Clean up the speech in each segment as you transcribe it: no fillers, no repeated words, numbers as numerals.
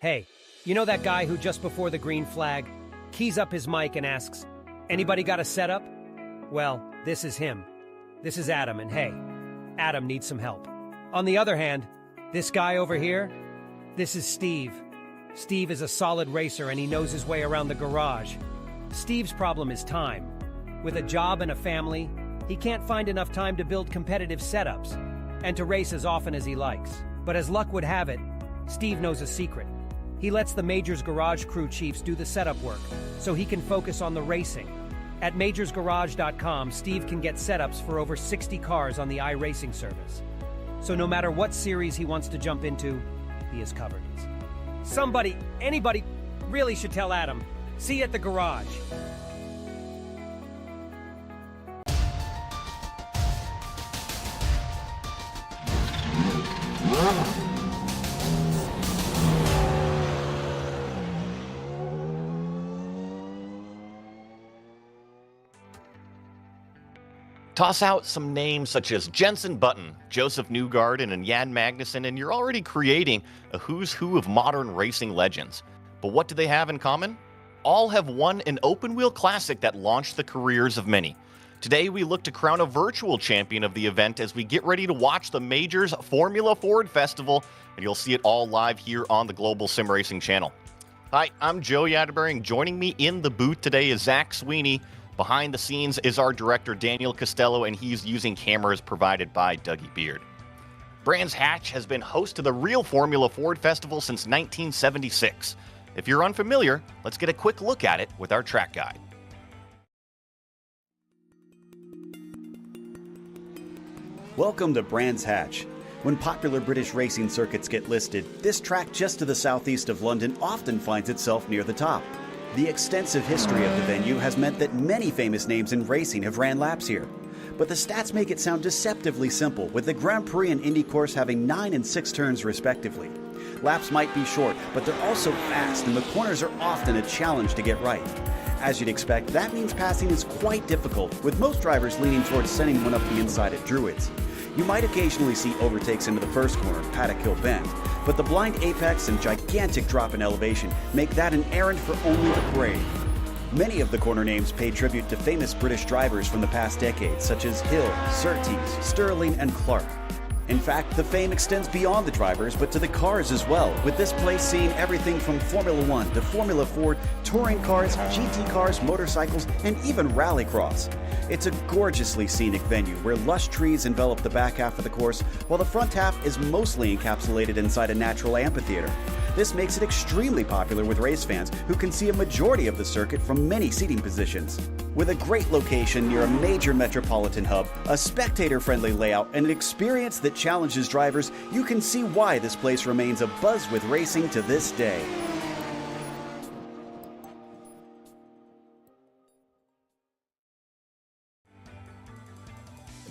Hey, you know that guy who just before the green flag keys up his mic and asks, "Anybody got a setup?" Well, this is him. This is Adam, and hey, Adam needs some help. On the other hand, this guy over here, this is Steve. Steve is a solid racer and he knows his way around the garage. Steve's problem is time. With a job and a family, he can't find enough time to build competitive setups and to race as often as he likes. But as luck would have it, Steve knows a secret. He lets the Majors Garage crew chiefs do the setup work so he can focus on the racing. At majorsgarage.com, Steve can get setups for over 60 cars on the iRacing service. So no matter what series he wants to jump into, he is covered. Somebody, anybody, really should tell Adam. See you at the garage. Toss out some names such as Jenson Button, Joseph Newgarden, and Jan Magnussen, and you're already creating a who's who of modern racing legends. But what do they have in common? All have won an open-wheel classic that launched the careers of many. Today, we look to crown a virtual champion of the event as we get ready to watch the Majors Formula Ford Festival, and you'll see it all live here on the Global Sim Racing channel. Hi, I'm Joe Yadberg, and joining me in the booth today is Zach Sweeney. Behind the scenes is our director, Daniel Costello, and he's using cameras provided by Dougie Beard. Brands Hatch has been host to the real Formula Ford Festival since 1976. If you're unfamiliar, let's get a quick look at it with our track guide. Welcome to Brands Hatch. When popular British racing circuits get listed, this track just to the southeast of London often finds itself near the top. The extensive history of the venue has meant that many famous names in racing have ran laps here. But the stats make it sound deceptively simple, with the Grand Prix and Indy course having 9 and 6 turns respectively. Laps might be short, but they're also fast, and the corners are often a challenge to get right. As you'd expect, that means passing is quite difficult, with most drivers leaning towards sending one up the inside at Druids. You might occasionally see overtakes into the first corner, Paddock Hill Bend, but the blind apex and gigantic drop in elevation make that an errand for only the brave. Many of the corner names pay tribute to famous British drivers from the past decades, such as Hill, Surtees, Sterling, and Clark. In fact, the fame extends beyond the drivers, but to the cars as well, with this place seeing everything from Formula One to Formula Ford, touring cars, GT cars, motorcycles, and even rallycross. It's a gorgeously scenic venue where lush trees envelop the back half of the course, while the front half is mostly encapsulated inside a natural amphitheater. This makes it extremely popular with race fans who can see a majority of the circuit from many seating positions. With a great location near a major metropolitan hub, a spectator-friendly layout, and an experience that challenges drivers, you can see why this place remains abuzz with racing to this day.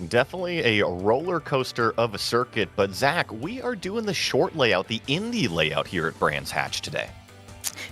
Definitely a roller coaster of a circuit, but Zach, we are doing the short layout, the Indy layout here at Brands Hatch today.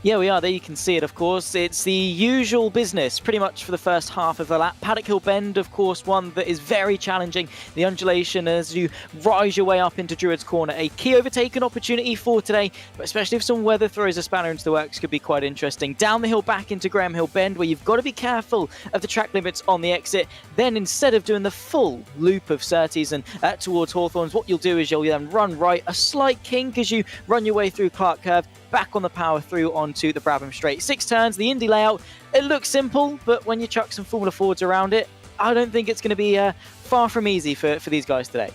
Yeah, we are. There you can see it, of course. It's the usual business, pretty much for the first half of the lap. Paddock Hill Bend, of course, one that is very challenging. The undulation as you rise your way up into Druids Corner. A key overtaken opportunity for today, but especially if some weather throws a spanner into the works, could be quite interesting. Down the hill back into Graham Hill Bend, where you've got to be careful of the track limits on the exit. Then instead of doing the full loop of Surtees and towards Hawthorns, what you'll do is you'll then run right, a slight kink as you run your way through Clark Curve, back on the power through onto the Brabham Straight. 6 turns, the Indy layout. It looks simple, but when you chuck some Formula Fords around it, I don't think it's going to be far from easy for these guys today.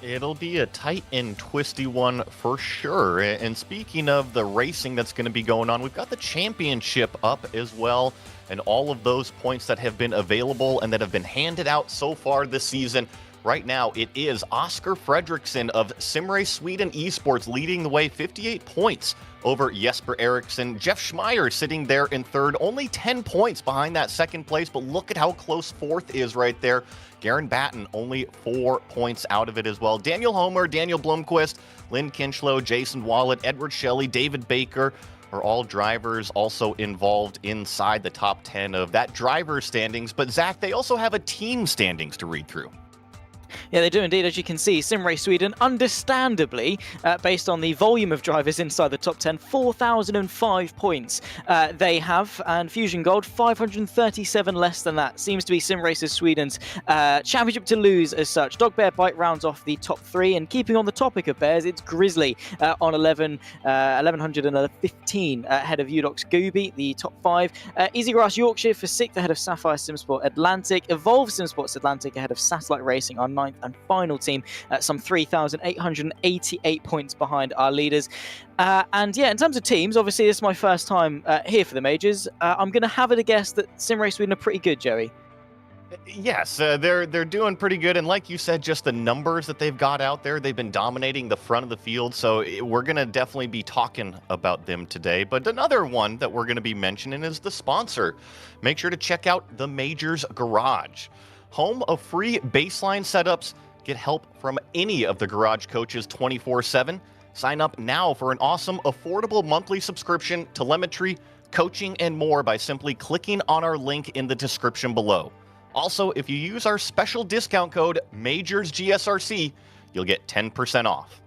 It'll be a tight and twisty one for sure. And speaking of the racing that's going to be going on, we've got the championship up as well, and all of those points that have been available and that have been handed out so far this season. Right now, it is Oscar Fredriksson of SimRace Sweden Esports leading the way, 58 points over Jesper Eriksson. Jeff Schmeier sitting there in third, only 10 points behind that second place, but look at how close fourth is right there. Garen Batten only 4 points out of it as well. Daniel Homer, Daniel Blomqvist, Lynn Kinchlow, Jason Wallet, Edward Shelley, David Baker are all drivers also involved inside the top 10 of that driver standings. But Zach, they also have a team standings to read through. Yeah, they do indeed. As you can see, SimRace Sweden, understandably, based on the volume of drivers inside the top 10, 4,005 points they have, and Fusion Gold, 537 less than that. Seems to be SimRaces Sweden's championship to lose as such. Dog Bear Bite rounds off the top 3, and keeping on the topic of bears, it's Grizzly on 1,115 ahead of Udox Gooby, the top 5. Easy Grass Yorkshire for 6th ahead of Sapphire Simsport Atlantic. Evolve Simsports Atlantic ahead of Satellite Racing, our 9th and final team, some 3,888 points behind our leaders. And yeah, in terms of teams, obviously this is my first time here for the majors. I'm going to have it a guess that SimRace Sweden are pretty good, Joey. Yes, they're doing pretty good, and like you said, just the numbers that they've got out there, they've been dominating the front of the field, so we're going to definitely be talking about them today. But another one that we're going to be mentioning is the sponsor. Make sure to check out the Majors Garage. Home of free baseline setups. Get help from any of the garage coaches 24/7. Sign up now for an awesome, affordable monthly subscription, telemetry, coaching, and more by simply clicking on our link in the description below. Also, if you use our special discount code MajorsGSRC, you'll get 10% off.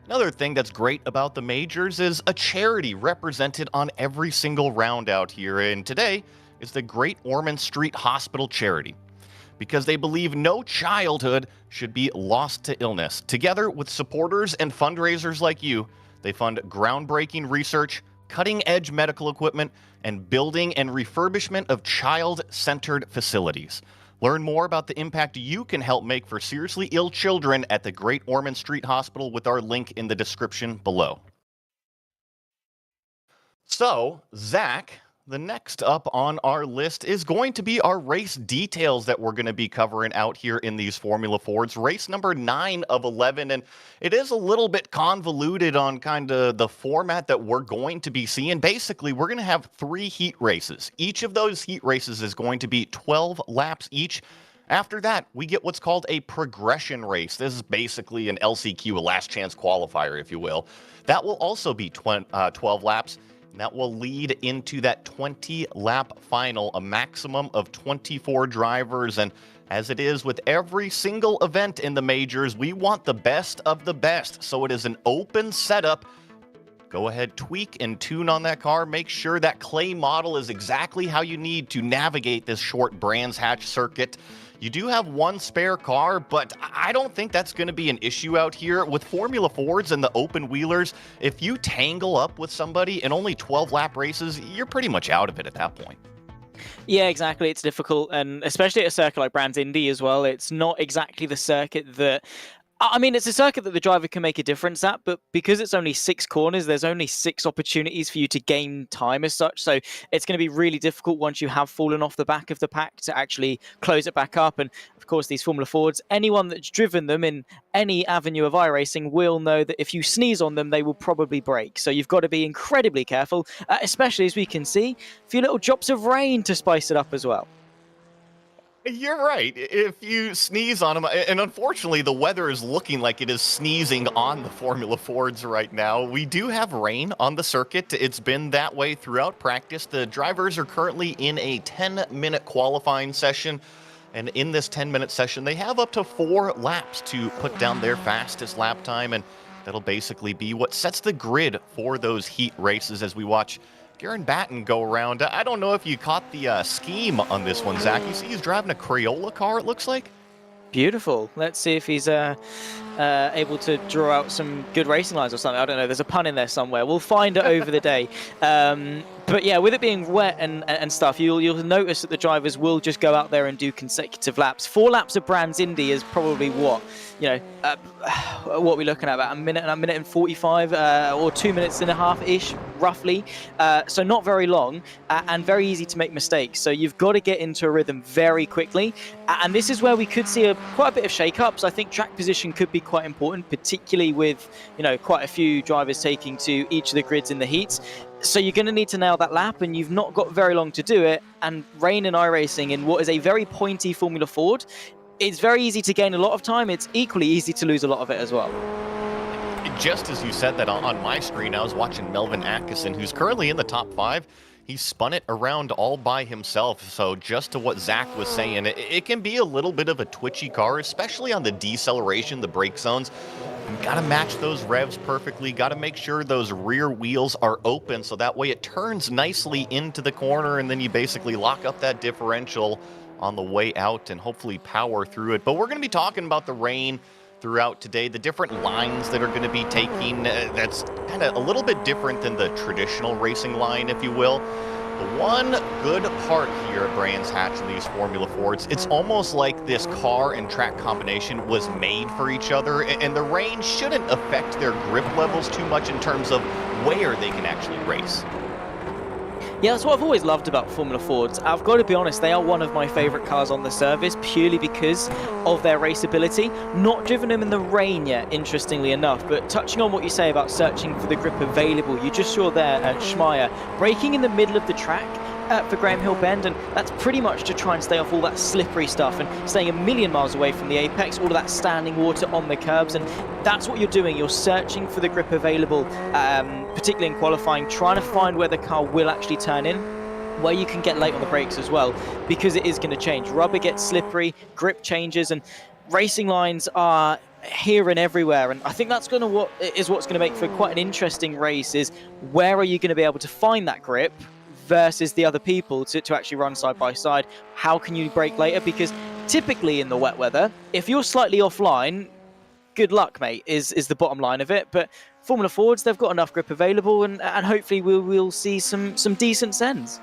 Another thing that's great about the Majors is a charity represented on every single round out here, and today is the Great Ormond Street Hospital Charity, because they believe no childhood should be lost to illness. Together with supporters and fundraisers like you, they fund groundbreaking research, cutting-edge medical equipment, and building and refurbishment of child-centered facilities. Learn more about the impact you can help make for seriously ill children at the Great Ormond Street Hospital with our link in the description below. So, Zach, the next up on our list is going to be our race details that we're going to be covering out here in these Formula Fords. Race number 9 of 11, and it is a little bit convoluted on kind of the format that we're going to be seeing. Basically, we're going to have 3 heat races. Each of those heat races is going to be 12 laps each. After that, we get what's called a progression race. This is basically an LCQ, a last chance qualifier, if you will. That will also be 12 laps. That will lead into that 20-lap final, a maximum of 24 drivers. And as it is with every single event in the majors, we want the best of the best. So it is an open setup. Go ahead, tweak and tune on that car. Make sure that clay model is exactly how you need to navigate this short Brands Hatch circuit. You do have one spare car, but I don't think that's going to be an issue out here. With Formula Fords and the open wheelers, if you tangle up with somebody in only 12-lap races, you're pretty much out of it at that point. Yeah, exactly. It's difficult, and especially at a circuit like Brands Indy as well. It's not exactly the circuit that... I mean, it's a circuit that the driver can make a difference at, but because it's only 6 corners, there's only 6 opportunities for you to gain time as such. So it's going to be really difficult once you have fallen off the back of the pack to actually close it back up. And of course, these Formula Fords, anyone that's driven them in any avenue of iRacing will know that if you sneeze on them, they will probably break. So you've got to be incredibly careful, especially as we can see, a few little drops of rain to spice it up as well. You're right. If you sneeze on them, and unfortunately the weather is looking like it is sneezing on the Formula Fords right now. We do have rain on the circuit. It's been that way throughout practice. The drivers are currently in a 10-minute qualifying session. And in this 10-minute session, they have up to 4 laps to put down their fastest lap time. And that'll basically be what sets the grid for those heat races as we watch Garen Batten go around. I don't know if you caught the scheme on this one, Zach. You see he's driving a Crayola car, it looks like. Beautiful. Let's see if he's able to draw out some good racing lines or something. I don't know. There's a pun in there somewhere. We'll find it over the day. But yeah, with it being wet and stuff, you'll notice that the drivers will just go out there and do consecutive laps. 4 laps of Brands Indy is probably what we're looking at, about a minute and 45 or 2 minutes and a half ish, roughly. So not very long and very easy to make mistakes. So you've got to get into a rhythm very quickly. And this is where we could see quite a bit of shake-ups. I think track position could be quite important, particularly with quite a few drivers taking to each of the grids in the heats. So you're going to need to nail that lap, and you've not got very long to do it. And rain in iRacing in what is a very pointy Formula Ford, it's very easy to gain a lot of time. It's equally easy to lose a lot of it as well. Just as you said that on my screen, I was watching Melvin Atkinson, who's currently in the top 5. He spun it around all by himself. So just to what Zach was saying, it can be a little bit of a twitchy car, especially on the deceleration, the brake zones. You've got to match those revs perfectly. Got to make sure those rear wheels are open so that way it turns nicely into the corner, and then you basically lock up that differential on the way out and hopefully power through it. But we're going to be talking about the rain throughout today, the different lines that are going to be taking. That's kind of a little bit different than the traditional racing line, if you will. The one good part here at Brands Hatch in these Formula Fords, it's almost like this car and track combination was made for each other, and the rain shouldn't affect their grip levels too much in terms of where they can actually race. Yeah, that's what I've always loved about Formula Fords. I've got to be honest, they are one of my favourite cars on the service, purely because of their raceability. Not driven them in the rain yet, interestingly enough, but touching on what you say about searching for the grip available, you just saw there at Schmeier, braking in the middle of the track for Graham Hill Bend, and that's pretty much to try and stay off all that slippery stuff and staying a million miles away from the apex, all of that standing water on the curbs, and that's what you're doing. You're searching for the grip available, particularly in qualifying, trying to find where the car will actually turn in, where you can get late on the brakes as well, because it is going to change. Rubber gets slippery, grip changes, and racing lines are here and everywhere, and I think that's what's going to make for quite an interesting race, is where are you going to be able to find that grip versus the other people to actually run side by side. How can you brake later? Because typically in the wet weather, if you're slightly offline, good luck, mate, is the bottom line of it. But Formula Fords, they've got enough grip available, and hopefully we'll see some decent sends.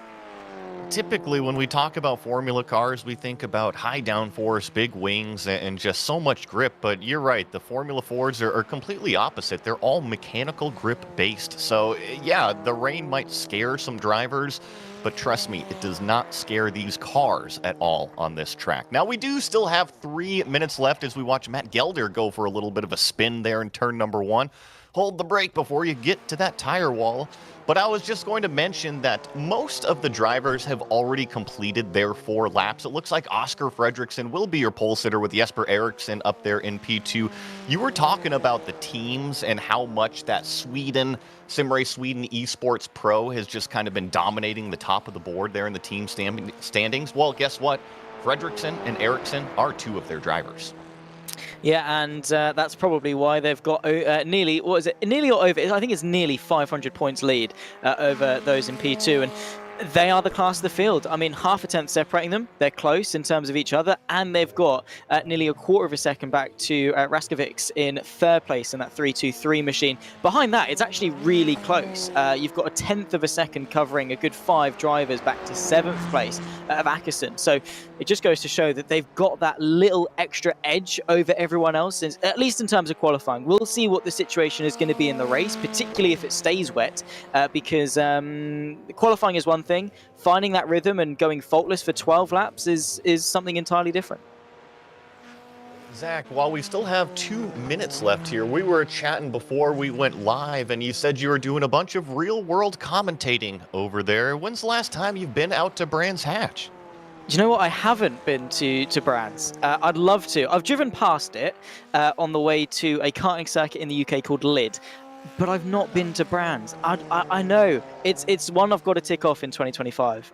Typically, when we talk about Formula cars, we think about high downforce, big wings, and just so much grip. But you're right, the Formula Fords are completely opposite. They're all mechanical grip-based. So, yeah, the rain might scare some drivers, but trust me, it does not scare these cars at all on this track. Now, we do still have 3 minutes left as we watch Matt Gelder go for a little bit of a spin there in turn number 1. hold the brake before you get to that tire wall. But I was just going to mention that most of the drivers have already completed their 4 laps. It looks like Oscar Fredriksson will be your pole sitter with Jesper Eriksson up there in P2. You were talking about the teams and how much that SimRace Sweden Esports Pro has just kind of been dominating the top of the board there in the team standings. Well, guess what? Fredriksson and Eriksson are 2 of their drivers. Yeah, and that's probably why they've got nearly, what is it, nearly or over, I think it's nearly 500 points lead over those in P2, and they are the class of the field. I mean, half a tenth separating them. They're close in terms of each other, and they've got nearly a quarter of a second back to Raskovics in 3rd place in that 3-2-3 machine. Behind that, it's actually really close. You've got a tenth of a second covering a good 5 drivers back to 7th place of Ackerson. So it just goes to show that they've got that little extra edge over everyone else, at least in terms of qualifying. We'll see what the situation is going to be in the race, particularly if it stays wet, because qualifying is one thing. Finding that rhythm and going faultless for 12 laps is something entirely different. Zach, while we still have 2 minutes left here, we were chatting before we went live, and you said you were doing a bunch of real-world commentating over there. When's the last time you've been out to Brands Hatch? Do you know what? I haven't been to Brands. I'd love to. I've driven past it on the way to a karting circuit in the UK called Lid. But I've not been to Brands. I know. It's one I've got to tick off in 2025.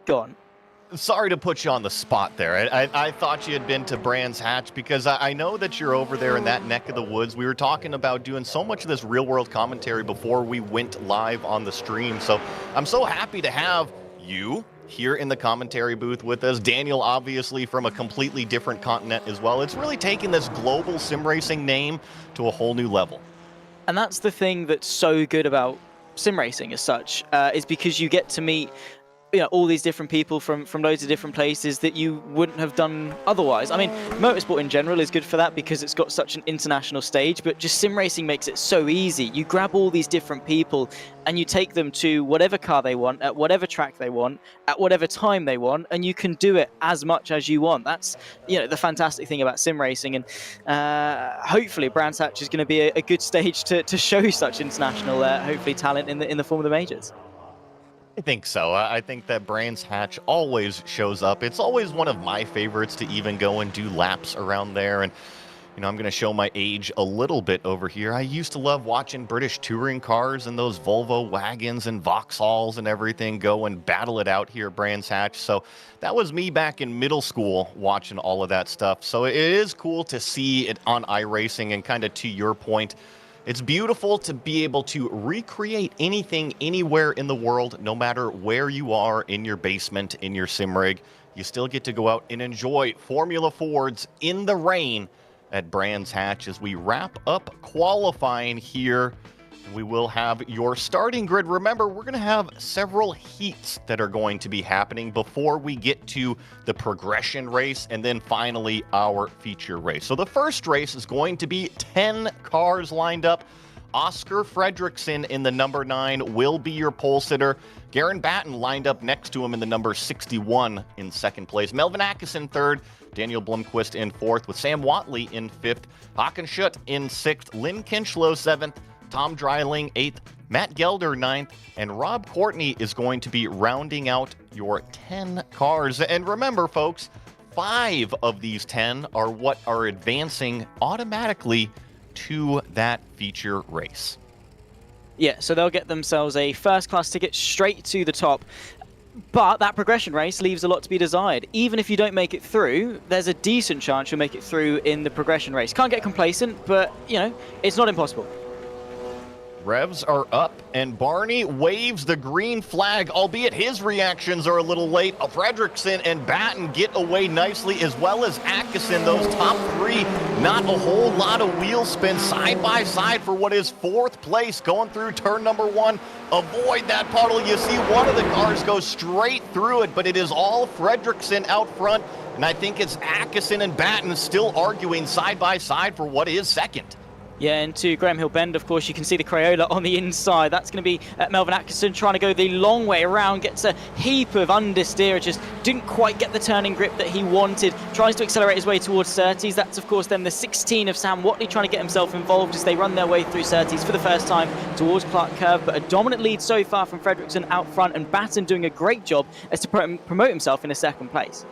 Go on. Sorry to put you on the spot there. I thought you had been to Brands Hatch because I know that you're over there in that neck of the woods. We were talking about doing so much of this real-world commentary before we went live on the stream. So I'm so happy to have you here in the commentary booth with us. Daniel, obviously, from a completely different continent as well. It's really taken this global SimRacing name to a whole new level. And that's the thing that's so good about SimRacing as such, is because you get to meet all these different people from loads of different places that you wouldn't have done otherwise. I mean, motorsport in general is good for that because it's got such an international stage, but just SimRacing makes it so easy. You grab all these different people and you take them to whatever car they want, at whatever track they want, at whatever time they want, and you can do it as much as you want. That's the fantastic thing about SimRacing, and hopefully Brands Hatch is going to be a good stage to show such international, hopefully, talent in the form of the majors. I think so. I think that Brands Hatch always shows up. It's always one of my favorites to even go and do laps around there. And, I'm going to show my age a little bit over here. I used to love watching British touring cars and those Volvo wagons and Vauxhalls and everything go and battle it out here at Brands Hatch. So that was me back in middle school watching all of that stuff. So it is cool to see it on iRacing, and kind of to your point, it's beautiful to be able to recreate anything anywhere in the world, no matter where you are in your basement, in your sim rig. You still get to go out and enjoy Formula Fords in the rain at Brands Hatch as we wrap up qualifying here. We will have your starting grid. Remember, we're going to have several heats that are going to be happening before we get to the progression race and then finally our feature race. So the first race is going to be 10 cars lined up. Oscar Fredriksson in the number 9 will be your pole sitter. Garen Batten lined up next to him in the number 61 in 2nd place. Melvin Ackerson 3rd. Daniel Blomqvist in 4th, with Sam Watley in 5th. Hakan Schutt in 6th. Lynn Kinchlow 7th. Tom Dreiling 8th. Matt Gelder 9th. And Rob Courtney is going to be rounding out your 10 cars. And remember, folks, 5 of these 10 are what are advancing automatically to that feature race. Yeah, so they'll get themselves a first-class ticket straight to the top. But that progression race leaves a lot to be desired. Even if you don't make it through, there's a decent chance you'll make it through in the progression race. Can't get complacent, but, it's not impossible. Revs are up, and Barney waves the green flag, albeit his reactions are a little late. Fredriksson and Batten get away nicely, as well as Ackerson. Those top 3, not a whole lot of wheel spin side by side for what is 4th place going through turn number 1. Avoid that puddle. You see one of the cars go straight through it, but it is all Fredriksson out front, and I think it's Ackerson and Batten still arguing side by side for what is 2nd. Yeah, into Graham Hill Bend, of course, you can see the Crayola on the inside. That's going to be Melvin Atkinson trying to go the long way around, gets a heap of understeer, just didn't quite get the turning grip that he wanted, tries to accelerate his way towards Surtees. That's, of course, then the 16 of Sam Watley trying to get himself involved as they run their way through Surtees for the first time towards Clark Curve, but a dominant lead so far from Fredrickson out front, and Batten doing a great job as to promote himself in a second place.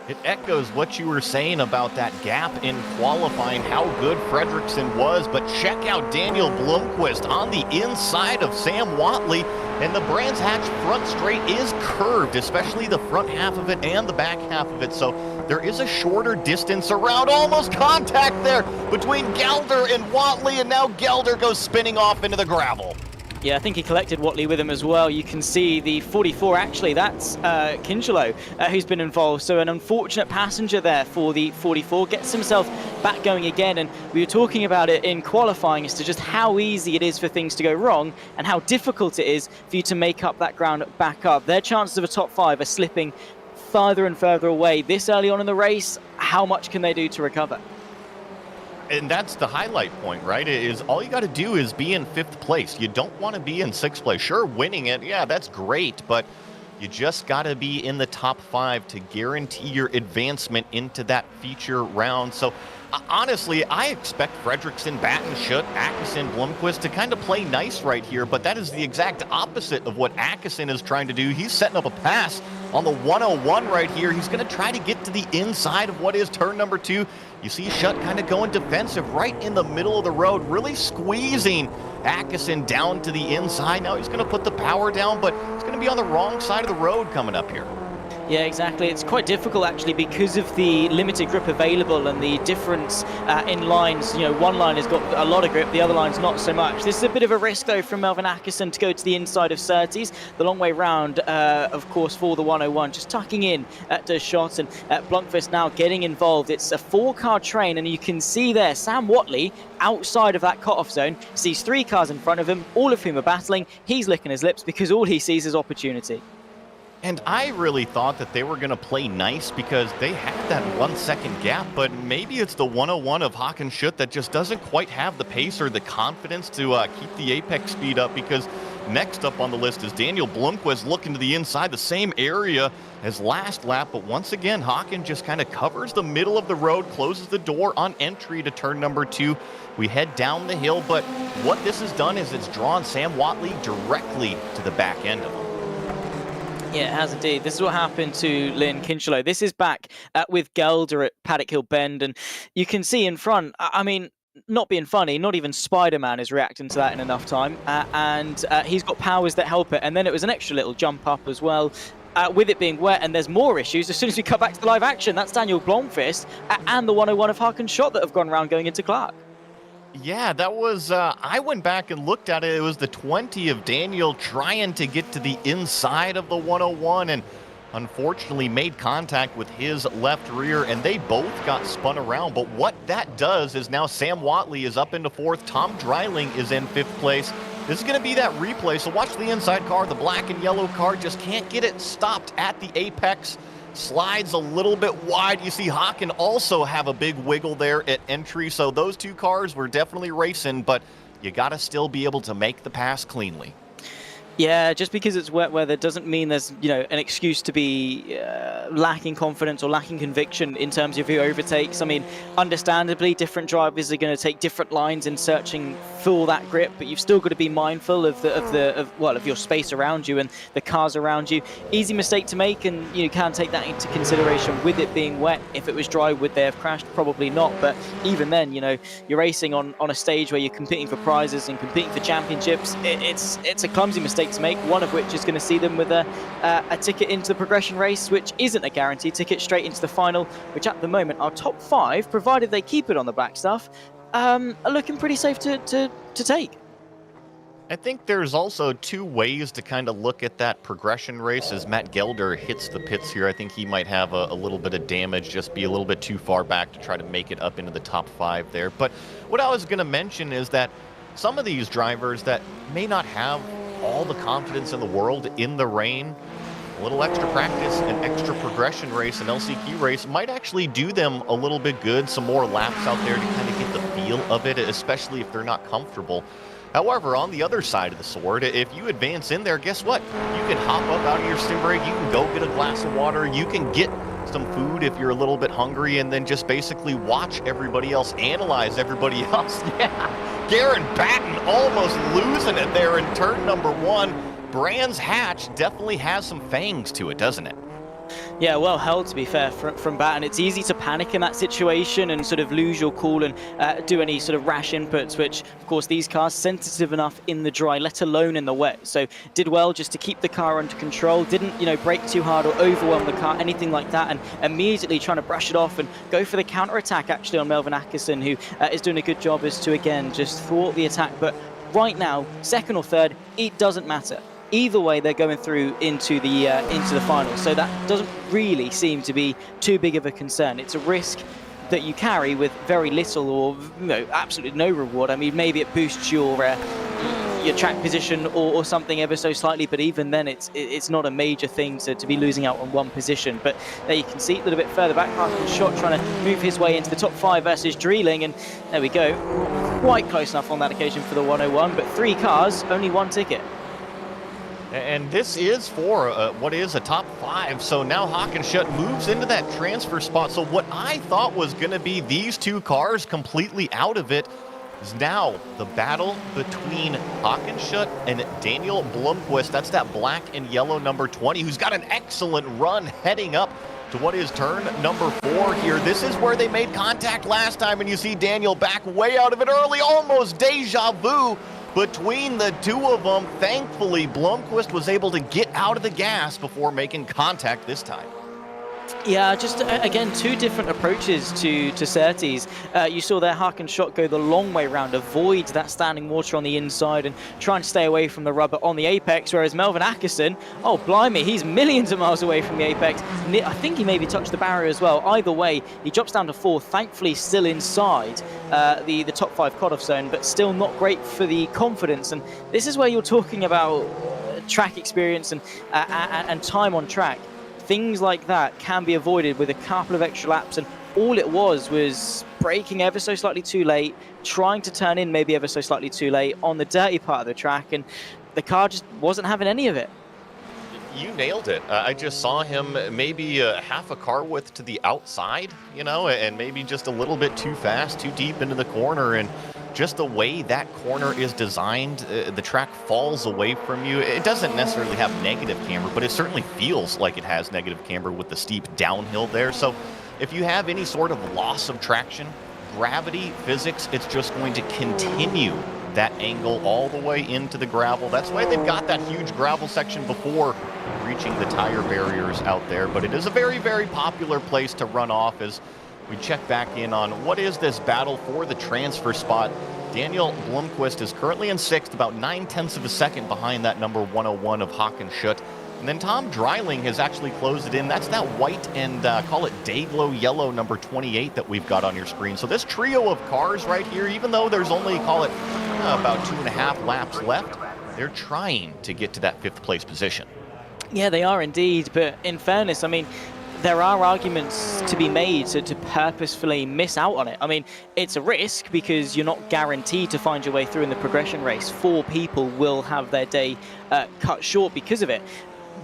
It echoes what you were saying about that gap in qualifying, how good Fredrickson was, but check out Daniel Blomqvist on the inside of Sam Watley, and the Brands Hatch front straight is curved, especially the front half of it and the back half of it, so there is a shorter distance around, almost contact there between Gelder and Watley, and now Gelder goes spinning off into the gravel. Yeah, I think he collected Watley with him as well. You can see the 44, actually, that's Kincheloe who's been involved. So an unfortunate passenger there for the 44, gets himself back going again. And we were talking about it in qualifying as to just how easy it is for things to go wrong and how difficult it is for you to make up that ground back up. Their chances of a top 5 are slipping further and further away this early on in the race. How much can they do to recover? And that's the highlight point, right? Is all you got to do is be in 5th place. You don't want to be in 6th place. Sure, winning it, yeah, that's great, but you just got to be in the top 5 to guarantee your advancement into that feature round. So honestly, I expect Fredrickson, Batten, Schutt, Atkinson, Blomqvist to kind of play nice right here, but that is the exact opposite of what Atkinson is trying to do. He's setting up a pass on the 101 right here. He's going to try to get to the inside of what is turn number 2. You see Schutt kind of going defensive right in the middle of the road, really squeezing Atkinson down to the inside. Now he's going to put the power down, but it's going to be on the wrong side of the road coming up here. Yeah, exactly. It's quite difficult actually because of the limited grip available and the difference in lines. You know, one line has got a lot of grip, the other line's not so much. This is a bit of a risk though from Melvin Atkinson to go to the inside of Surtees. The long way round, of course, for the 101, just tucking in at the shot, and Blomqvist now getting involved. It's a 4-car train, and you can see there Sam Watley outside of that cut-off zone sees 3 cars in front of him, all of whom are battling. He's licking his lips because all he sees is opportunity. And I really thought that they were going to play nice because they had that 1-second gap, but maybe it's the 101 of Håkan Schutt that just doesn't quite have the pace or the confidence to keep the apex speed up, because next up on the list is Daniel Blomqvist looking to the inside, the same area as last lap, but once again, Håkan just kind of covers the middle of the road, closes the door on entry to turn number 2. We head down the hill, but what this has done is it's drawn Sam Watley directly to the back end of him. Yeah, it has indeed. This is what happened to Lynn Kincheloe. This is back with Gelder at Paddock Hill Bend, and you can see in front, I mean, not being funny, not even Spider-Man is reacting to that in enough time, and he's got powers that help it, and then it was an extra little jump up as well. With it being wet, and there's more issues as soon as we cut back to the live action. That's Daniel Blomqvist and the 101 of Håkan Schutt that have gone around going into Clark. Yeah, that was, I went back and looked at it. It was the 20 of Daniel trying to get to the inside of the 101 and unfortunately made contact with his left rear, and they both got spun around. But what that does is now Sam Watley is up into 4th. Tom Dreiling is in 5th place. This is going to be that replay, so watch the inside car. The black and yellow car just can't get it stopped at the apex. Slides a little bit wide. You see Håkan also have a big wiggle there at entry, so those 2 cars were definitely racing, but you got to still be able to make the pass cleanly. Yeah, just because it's wet weather doesn't mean there's, you know, an excuse to be lacking confidence or lacking conviction in terms of your overtakes. I mean, understandably, different drivers are going to take different lines in searching for that grip, but you've still got to be mindful of your space around you and the cars around you. Easy mistake to make, and you can take that into consideration with it being wet. If it was dry, would they have crashed? Probably not. But even then, you know, you're racing on a stage where you're competing for prizes and competing for championships. It's a clumsy mistake to make, one of which is going to see them with a ticket into the progression race, which isn't a guaranteed ticket, straight into the final, which at the moment our top 5, provided they keep it on the black stuff, are looking pretty safe to take. I think there's also 2 ways to kind of look at that progression race as Matt Gelder hits the pits here. I think he might have a little bit of damage, just be a little bit too far back to try to make it up into the top 5 there. But what I was going to mention is that some of these drivers that may not have all the confidence in the world in the rain, a little extra practice, an extra progression race, an LCQ race might actually do them a little bit good. Some more laps out there to kind of get the feel feel of it, especially if they're not comfortable. However, on the other side of the sword, if you advance in there, guess what? You can hop up out of your sim rig, you can go get a glass of water, you can get some food if you're a little bit hungry, and then just basically watch everybody else, analyze everybody else. Yeah, Garen Batten almost losing it there in turn number 1. Brands Hatch definitely has some fangs to it, doesn't it? Yeah, well held, to be fair, from Batten. It's easy to panic in that situation and sort of lose your cool and do any sort of rash inputs, which, of course, these cars sensitive enough in the dry, let alone in the wet. So did well just to keep the car under control, didn't, brake too hard or overwhelm the car, anything like that, and immediately trying to brush it off and go for the counter-attack, actually, on Melvin Ackerson, who is doing a good job as to, again, just thwart the attack. But right now, second or third, it doesn't matter. Either way, they're going through into the final, so that doesn't really seem to be too big of a concern. It's a risk that you carry with very little or absolutely no reward. I mean, maybe it boosts your track position or something ever so slightly, but even then, it's not a major thing to be losing out on one position. But there you can see a little bit further back, Shot trying to move his way into the top 5 versus Dreeling, and there we go. Quite close enough on that occasion for the 101, but 3 cars, only 1 ticket. And this is for what is a top 5. So now Hawkenschut moves into that transfer spot. So what I thought was going to be these 2 cars completely out of it is now the battle between Hawkenschut and Daniel Blomqvist. That's that black and yellow number 20, who's got an excellent run heading up to what is turn number 4 here. This is where they made contact last time, and you see Daniel back way out of it early, almost deja vu between the 2 of them. Thankfully, Blomqvist was able to get out of the gas before making contact this time. Yeah, just again, 2 different approaches to Surtees. You saw their Hawkenschut go the long way round, avoid that standing water on the inside and try and stay away from the rubber on the apex, whereas Melvin Ackerson, oh blimey, he's millions of miles away from the apex. I think he maybe touched the barrier as well. Either way, he drops down to 4th, thankfully still inside the top 5 cutoff zone, but still not great for the confidence. And this is where you're talking about track experience and time on track. Things like that can be avoided with a couple of extra laps, and all it was braking ever so slightly too late, trying to turn in maybe ever so slightly too late on the dirty part of the track, and the car just wasn't having any of it. You nailed it. I just saw him maybe half a car width to the outside, and maybe just a little bit too fast, too deep into the corner, and just the way that corner is designed, the track falls away from you. It doesn't necessarily have negative camber, but it certainly feels like it has negative camber with the steep downhill there. So if you have any sort of loss of traction, gravity, physics, it's just going to continue that angle all the way into the gravel. That's why they've got that huge gravel section before reaching the tire barriers out there. But it is a very, very popular place to run off as we check back in on what is this battle for the transfer spot. Daniel Blomqvist is currently in 6th, about 9/10 of a second behind that number 101 of Hawkenschut. And then Tom Dreiling has actually closed it in. That's that white and call it day-glow yellow number 28 that we've got on your screen. So this trio of cars right here, even though there's only, call it, about 2.5 laps left, they're trying to get to that 5th place position. Yeah, they are indeed. But in fairness, I mean, there are arguments to be made to purposefully miss out on it. I mean, it's a risk because you're not guaranteed to find your way through in the progression race. 4 people will have their day cut short because of it.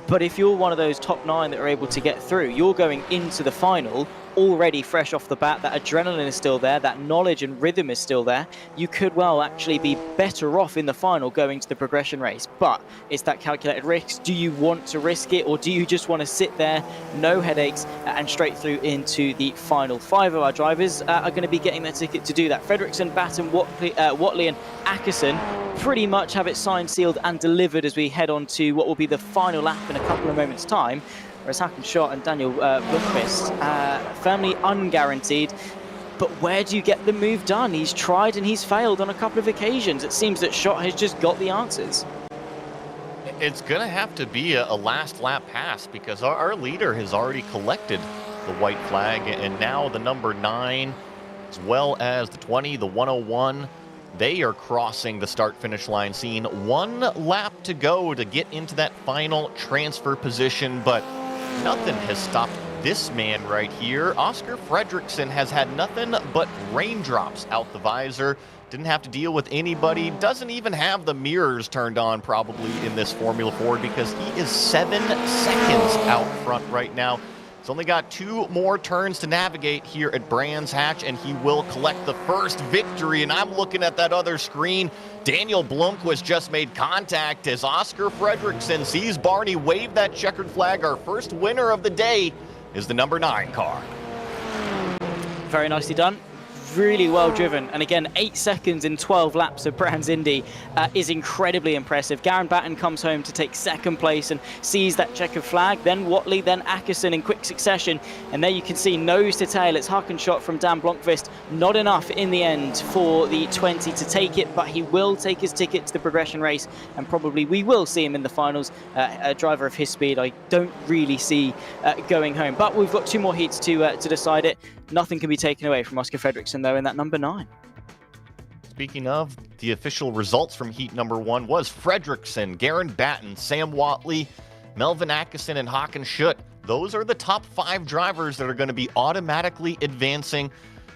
But if you're one of those top 9 that are able to get through, you're going into the final already fresh off the bat. That adrenaline is still there, that knowledge and rhythm is still there. You could well actually be better off in the final going to the progression race, but it's that calculated risk. Do you want to risk it, or do you just want to sit there, no headaches, and straight through into the final? 5 of our drivers are going to be getting their ticket to do that. Fredriksson, Batten, Watley and Ackerson pretty much have it signed, sealed and delivered as we head on to what will be the final lap in a couple of moments time. Whereas Hawkenschut and Daniel Blomqvist firmly unguaranteed. But where do you get the move done? He's tried and he's failed on a couple of occasions. It seems that Schott has just got the answers. It's going to have to be a last lap pass because our leader has already collected the white flag, and now the number 9 as well as the 20, the 101, they are crossing the start-finish line, seeing 1 lap to go to get into that final transfer position, but nothing has stopped this man right here. Oscar Fredrickson has had nothing but raindrops out the visor. Didn't have to deal with anybody. Doesn't even have the mirrors turned on probably in this Formula Ford because he is 7 seconds out front right now. He's only got 2 more turns to navigate here at Brands Hatch, and he will collect the first victory. And I'm looking at that other screen. Daniel Blomqvist just made contact as Oscar Fredrickson sees Barney wave that checkered flag. Our first winner of the day is the number 9 car. Very nicely done. Really well driven, and again 8 seconds in 12 laps of Brands Indy is incredibly impressive. Garen Batten comes home to take 2nd place and sees that checkered flag, then Watley, then Ackerson in quick succession, and there you can see nose to tail. It's huck and shot from Dan Blomqvist. Not enough in the end for the 20 to take it, but he will take his ticket to the progression race, and probably we will see him in the finals. A driver of his speed I don't really see going home, but we've got 2 more heats to decide it. Nothing can be taken away from Oscar Fredrickson, though, in that number 9. Speaking of, the official results from heat number 1 was Fredrickson, Garen Batten, Sam Watley, Melvin Atkinson, and Håkan Schutt. Those are the top 5 drivers that are going to be automatically advancing.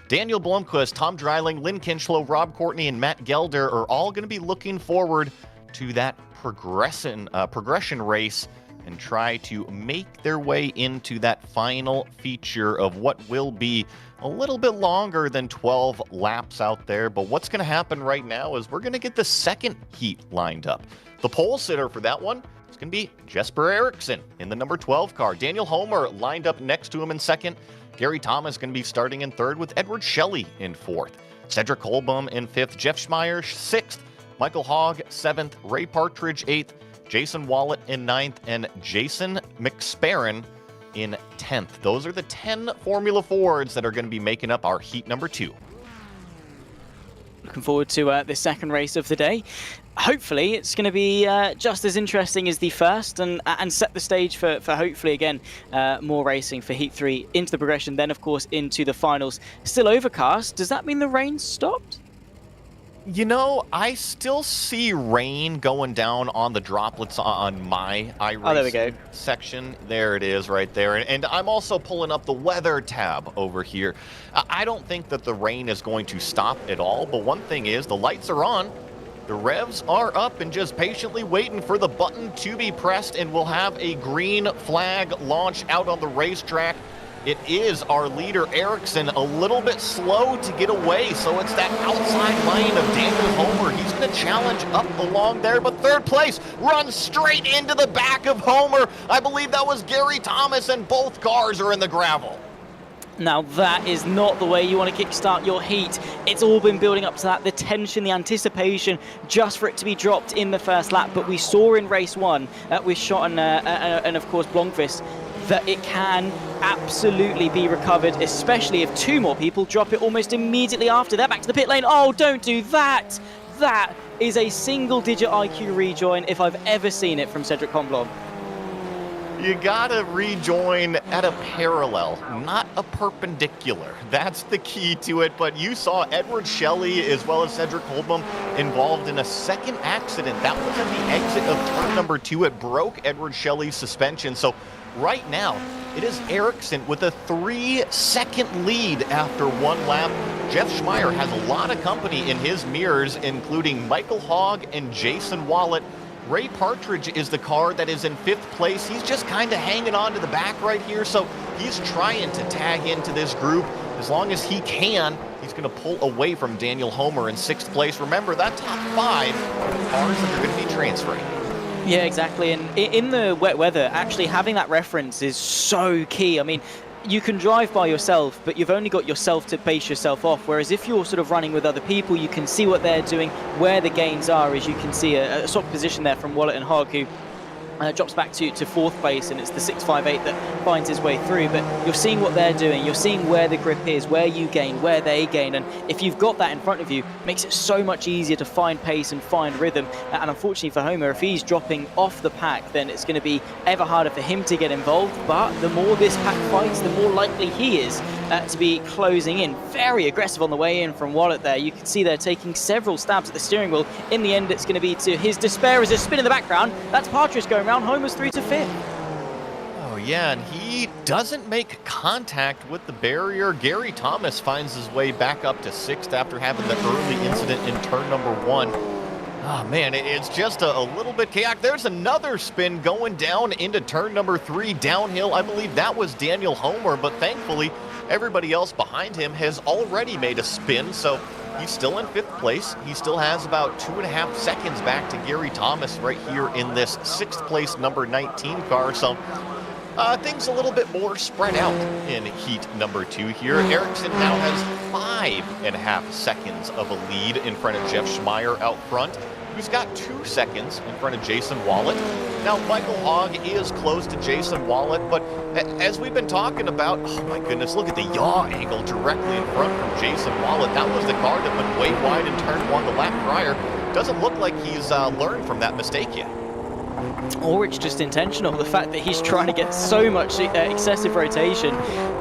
Daniel Blomqvist, Tom Dreiling, Lynn Kinchlow, Rob Courtney, and Matt Gelder are all going to be looking forward to that progression race and try to make their way into that final feature of what will be a little bit longer than 12 laps out there. But what's going to happen right now is we're going to get the second heat lined up. The pole sitter for that one is going to be Jesper Eriksson in the number 12 car. Daniel Homer lined up next to him in 2nd. Gary Thomas going to be starting in 3rd with Edward Shelley in 4th. Cedric Holbom in 5th. Jeff Schmeier 6th. Michael Hogg 7th. Ray Partridge 8th. Jason Wallet in 9th, and Jason McSparron in 10th. Those are the 10 Formula Fords that are going to be making up our heat number 2. Looking forward to the second race of the day. Hopefully it's going to be just as interesting as the first, and set the stage for hopefully again more racing for heat 3 into the progression, then of course into the finals. Still overcast. Does that mean the rain stopped? You know, I still see rain going down on the droplets on my iRacing section. There it is right there. And I'm also pulling up the weather tab over here. I don't think that the rain is going to stop at all, but one thing is the lights are on, the revs are up, and just patiently waiting for the button to be pressed, and we'll have a green flag launch out on the racetrack. It is our leader, Eriksson, a little bit slow to get away, so it's that outside lane of Daniel Homer. He's going to challenge up along there, but 3rd place runs straight into the back of Homer. I believe that was Gary Thomas, and both cars are in the gravel. Now that is not the way you want to kickstart your heat. It's all been building up to that, the tension, the anticipation, just for it to be dropped in the first lap. But we saw in race 1 with Schott and of course Blomqvist, that it can absolutely be recovered, especially if 2 more people drop it almost immediately after. They're back to the pit lane. Oh, don't do that. That is a single-digit IQ rejoin if I've ever seen it from Cedric Comblon. You gotta rejoin at a parallel, not a perpendicular. That's the key to it. But you saw Edward Shelley as well as Cedric Holbom involved in a second accident. That was at the exit of turn number 2. It broke Edward Shelley's suspension. So right now, it is Eriksson with a 3-second lead after 1 lap. Jeff Schmeier has a lot of company in his mirrors, including Michael Hogg and Jason Wallet. Ray Partridge is the car that is in 5th place. He's just kind of hanging on to the back right here, so he's trying to tag into this group. As long as he can, he's going to pull away from Daniel Homer in 6th place. Remember, that top 5 are the cars that are going to be transferring. Yeah, exactly. And in the wet weather, actually having that reference is so key. I mean, you can drive by yourself, but you've only got yourself to base yourself off. Whereas if you're sort of running with other people, you can see what they're doing, where the gains are, as you can see a swap position there from Wallet and Hogg, who drops back to 4th place, and it's the 658 that finds his way through. But you're seeing what they're doing, you're seeing where the grip is, where you gain, where they gain, and if you've got that in front of you, it makes it so much easier to find pace and find rhythm. And unfortunately for Homer, if he's dropping off the pack, then it's going to be ever harder for him to get involved. But the more this pack fights, the more likely he is to be closing in. Very aggressive on the way in from Wallet there. You can see they're taking several stabs at the steering wheel. In the end, it's going to be to his despair as a spin in the background. That's Partridge going around. Homer's through to 5th. Yeah, and he doesn't make contact with the barrier. Gary Thomas finds his way back up to 6th after having the early incident in turn number 1. Oh, man, it's just a little bit chaotic. There's another spin going down into turn number 3 downhill. I believe that was Daniel Homer, but thankfully everybody else behind him has already made a spin, so he's still in 5th place. He still has about 2.5 seconds back to Gary Thomas right here in this 6th place number 19 car. So things a little bit more spread out in heat number 2 here. Ericsson now has 5.5 seconds of a lead in front of Jeff Schmeier out front, who's got 2 seconds in front of Jason Wallet. Now, Michael Hogg is close to Jason Wallet, but as we've been talking about, oh my goodness, look at the yaw angle directly in front from Jason Wallet. That was the car that went way wide in turn 1 the lap prior. Doesn't look like he's learned from that mistake yet. Or it's just intentional. The fact that he's trying to get so much excessive rotation.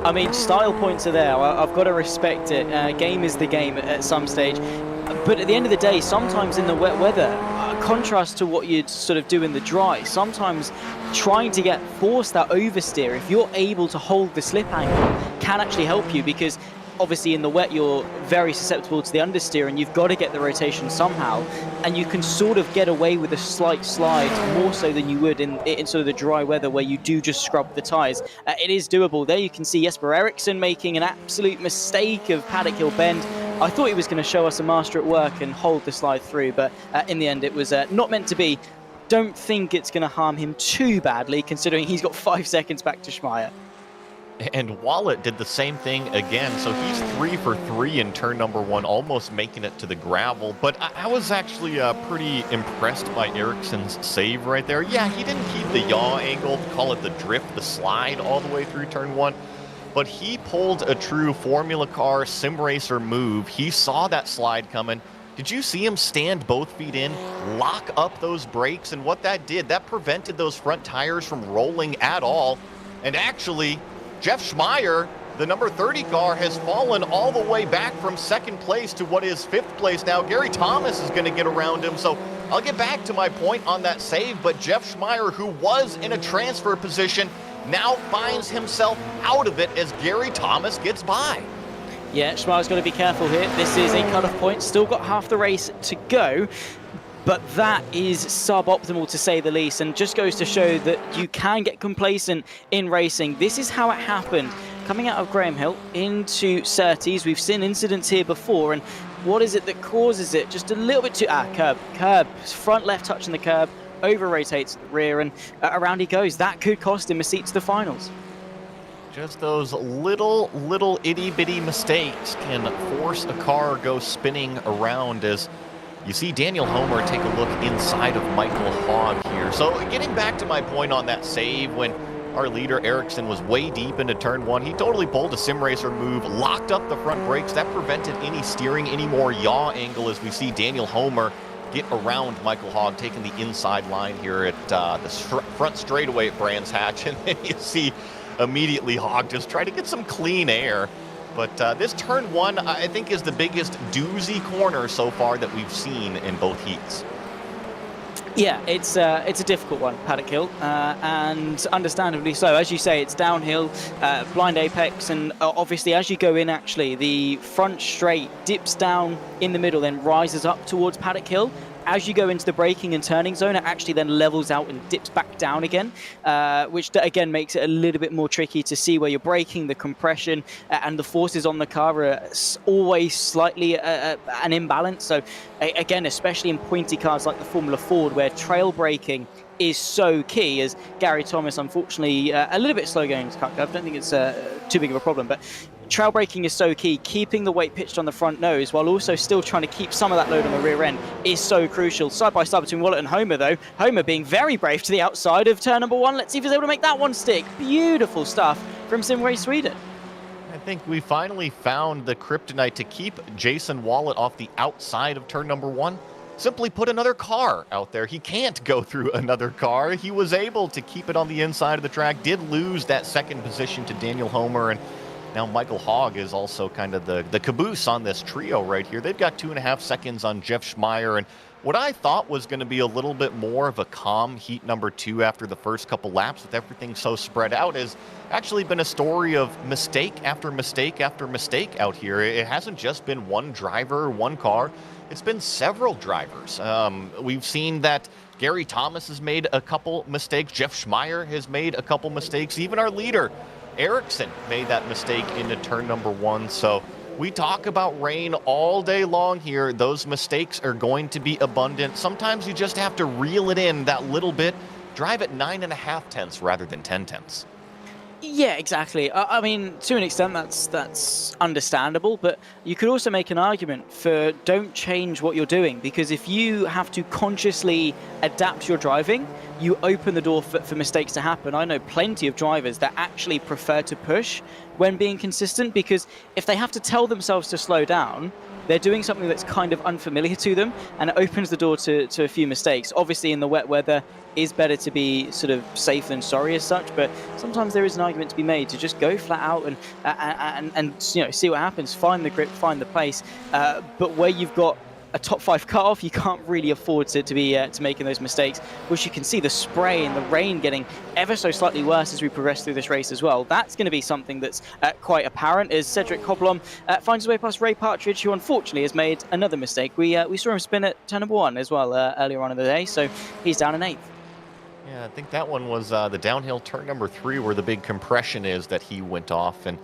I mean, style points are there. I've got to respect it. Game is the game at some stage. But at the end of the day, sometimes in the wet weather, contrast to what you'd sort of do in the dry, sometimes trying to force that oversteer, if you're able to hold the slip angle, can actually help you, because obviously in the wet you're very susceptible to the understeer and you've got to get the rotation somehow, and you can sort of get away with a slight slide more so than you would in sort of the dry weather where you do just scrub the tyres. It is doable. There you can see Jesper Eriksson making an absolute mistake of Paddock Hill Bend. I thought he was going to show us a master at work and hold the slide through, but in the end it was not meant to be. Don't think it's going to harm him too badly, considering he's got 5 seconds back to Schmeier. And Wallet did the same thing again, so he's 3 for 3 in turn number 1, almost making it to the gravel. But I was actually pretty impressed by Ericsson's save right there. Yeah, he didn't keep the yaw angle, call it the drift, the slide all the way through turn 1, but he pulled a true Formula Car sim racer move. He saw that slide coming. Did you see him stand both feet in, lock up those brakes? And what that did, that prevented those front tires from rolling at all. And actually, Jeff Schmeier, the number 30 car, has fallen all the way back from 2nd place to what is 5th place now. Gary Thomas is going to get around him, so I'll get back to my point on that save, but Jeff Schmeier, who was in a transfer position, now finds himself out of it as Gary Thomas gets by. Yeah, Schmeier's got to be careful here. This is a cut-off point, still got half the race to go. But that is suboptimal to say the least, and just goes to show that you can get complacent in racing. This is how it happened. Coming out of Graham Hill into Surtees, we've seen incidents here before, and what is it that causes it? Just a little bit too... curb. Front left touching the curb, over-rotates the rear, and around he goes. That could cost him a seat to the finals. Just those little itty-bitty mistakes can force a car go spinning around as... You see Daniel Homer take a look inside of Michael Hogg here. So getting back to my point on that save, when our leader Ericsson was way deep into turn 1, he totally pulled a sim racer move, locked up the front brakes. That prevented any steering, any more yaw angle, as we see Daniel Homer get around Michael Hogg, taking the inside line here at the front straightaway at Brands Hatch. And then you see immediately Hogg just try to get some clean air. But this turn 1, I think, is the biggest doozy corner so far that we've seen in both heats. Yeah, it's a difficult one, Paddock Hill, and understandably so. As you say, it's downhill, blind apex, and obviously as you go in, actually, the front straight dips down in the middle, then rises up towards Paddock Hill. As you go into the braking and turning zone, it actually then levels out and dips back down again, which again makes it a little bit more tricky to see where you're braking. The compression and the forces on the car are always slightly an imbalance. So again, especially in pointy cars like the Formula Ford, where trail braking is so key, as Gary Thomas, unfortunately, a little bit slow going into cut curve. I don't think it's too big of a problem, but trail braking is so key. Keeping the weight pitched on the front nose while also still trying to keep some of that load on the rear end is so crucial. Side by side between Wallet and Homer, though. Homer being very brave to the outside of turn number 1. Let's see if he's able to make that one stick. Beautiful stuff from SimRace Sweden. I think we finally found the kryptonite to keep Jason Wallet off the outside of turn number 1. Simply put another car out there. He can't go through another car. He was able to keep it on the inside of the track, did lose that 2nd position to Daniel Homer, and Now, Michael Hogg is also kind of the caboose on this trio right here. They've got 2.5 seconds on Jeff Schmeier, and what I thought was going to be a little bit more of a calm heat number 2 after the first couple laps with everything so spread out has actually been a story of mistake after mistake after mistake out here. It hasn't just been one driver, one car. It's been several drivers. We've seen that Gary Thomas has made a couple mistakes. Jeff Schmeier has made a couple mistakes. Even our leader, Ericsson, made that mistake into turn number 1. So we talk about rain all day long here. Those mistakes are going to be abundant. Sometimes you just have to reel it in that little bit. Drive at 9.5 tenths rather than 10 tenths. Yeah, exactly. I mean, to an extent, that's understandable, but you could also make an argument for don't change what you're doing, because if you have to consciously adapt your driving, you open the door for mistakes to happen. I know plenty of drivers that actually prefer to push when being consistent, because if they have to tell themselves to slow down, they're doing something that's kind of unfamiliar to them, and it opens the door to a few mistakes. Obviously, in the wet weather, is better to be sort of safe than sorry as such, but sometimes there is an argument to be made to just go flat out and you know, see what happens, find the grip, find the pace. But where you've got a top 5 cutoff, you can't really afford to be making those mistakes, which you can see the spray and the rain getting ever so slightly worse as we progress through this race as well. That's going to be something that's quite apparent as Cedric Coblom finds his way past Ray Partridge, who unfortunately has made another mistake. We saw him spin at turn number 1 as well earlier on in the day, so he's down in 8th. Yeah, I think that one was the downhill turn number 3 where the big compression is that he went off. And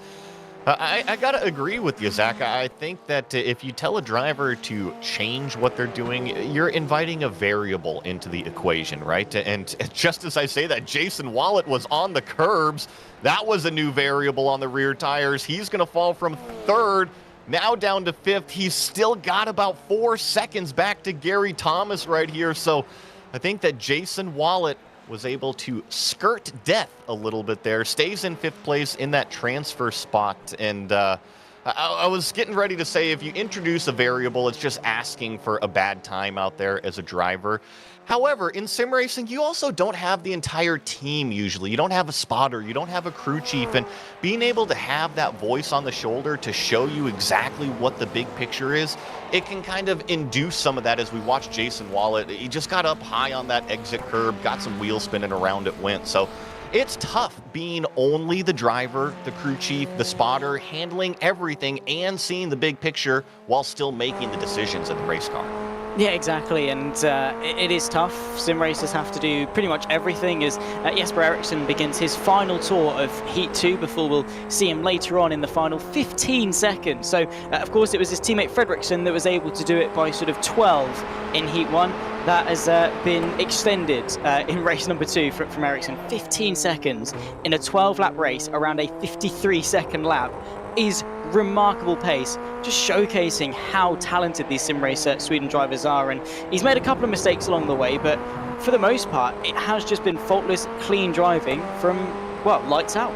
I got to agree with you, Zach. I think that if you tell a driver to change what they're doing, you're inviting a variable into the equation, right? And just as I say that, Jason Wallet was on the curbs. That was a new variable on the rear tires. He's going to fall from 3rd, now down to 5th. He's still got about 4 seconds back to Gary Thomas right here. So I think that Jason Wallet was able to skirt death a little bit there, stays in 5th place in that transfer spot. And I was getting ready to say, if you introduce a variable, it's just asking for a bad time out there as a driver. However, in sim racing, you also don't have the entire team usually. You don't have a spotter, you don't have a crew chief, and being able to have that voice on the shoulder to show you exactly what the big picture is, it can kind of induce some of that. As we watch Jason Wallet, he just got up high on that exit curb, got some wheel spin, and around it went. So it's tough being only the driver, the crew chief, the spotter, handling everything and seeing the big picture while still making the decisions in the race car. Yeah, exactly, and it is tough. Sim racers have to do pretty much everything as Jesper Eriksson begins his final tour of Heat 2 before we'll see him later on in the final 15 seconds. So, of course, it was his teammate Fredriksson that was able to do it by sort of 12 in Heat 1. That has been extended in race number 2 from Eriksson. 15 seconds in a 12-lap race around a 53-second lap is remarkable pace, just showcasing how talented these sim racer Sweden drivers are. And he's made a couple of mistakes along the way, but for the most part, it has just been faultless, clean driving from, well, lights out.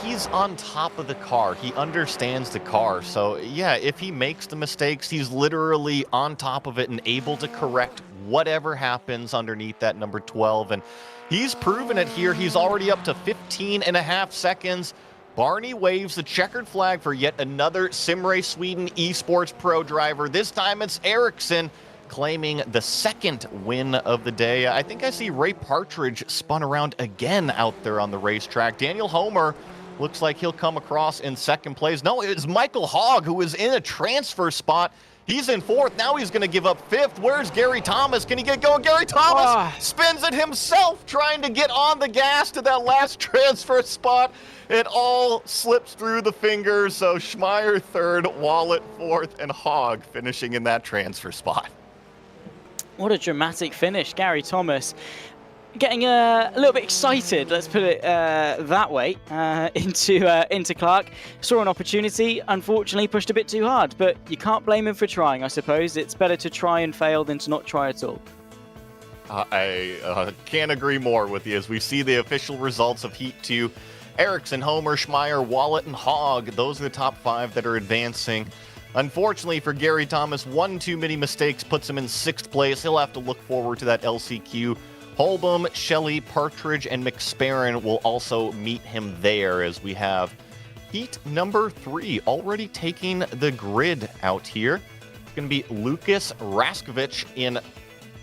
He's on top of the car. He understands the car. So, yeah, if he makes the mistakes, he's literally on top of it and able to correct whatever happens underneath that number 12. And he's proven it here. He's already up to 15.5 seconds. Barney waves the checkered flag for yet another SimRace Sweden esports pro driver. This time it's Eriksson claiming the 2nd win of the day. I think I see Ray Partridge spun around again out there on the racetrack. Daniel Homer looks like he'll come across in 2nd place. No, it's Michael Hogg, who is in a transfer spot. He's in 4th. Now he's going to give up 5th. Where's Gary Thomas? Can he get going? Gary Thomas spins it himself, trying to get on the gas to that last transfer spot. It all slips through the fingers. So Schmeier 3rd, Wallet 4th, and Hogg finishing in that transfer spot. What a dramatic finish. Gary Thomas getting a little bit excited, let's put it that way, into Clark. Saw an opportunity, unfortunately pushed a bit too hard, but you can't blame him for trying, I suppose. It's better to try and fail than to not try at all. I can't agree more with you as we see the official results of Heat 2. Eriksson, Homer, Schmeier, Wallet, and Hogg, those are the top 5 that are advancing. Unfortunately for Gary Thomas, one too many mistakes puts him in 6th place. He'll have to look forward to that LCQ. Holbom, Shelley, Partridge, and McSparren will also meet him there as we have heat number 3, already taking the grid out here. It's going to be Lucas Raskovich in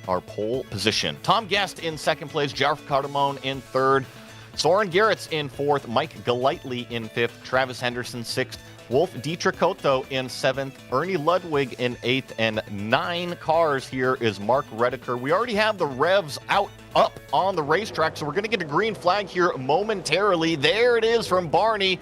our pole position. Tom Guest in second place, Jeff Cardamone in third, Soren Gerrits in fourth, Mike Golightly in fifth, Travis Henderson sixth, Wolf Dietrichotto in seventh, Ernie Ludwig in eighth, and 9 cars here is Mark Redeker. We already have the revs up on the racetrack, so we're going to get a green flag here momentarily. There it is from Barney.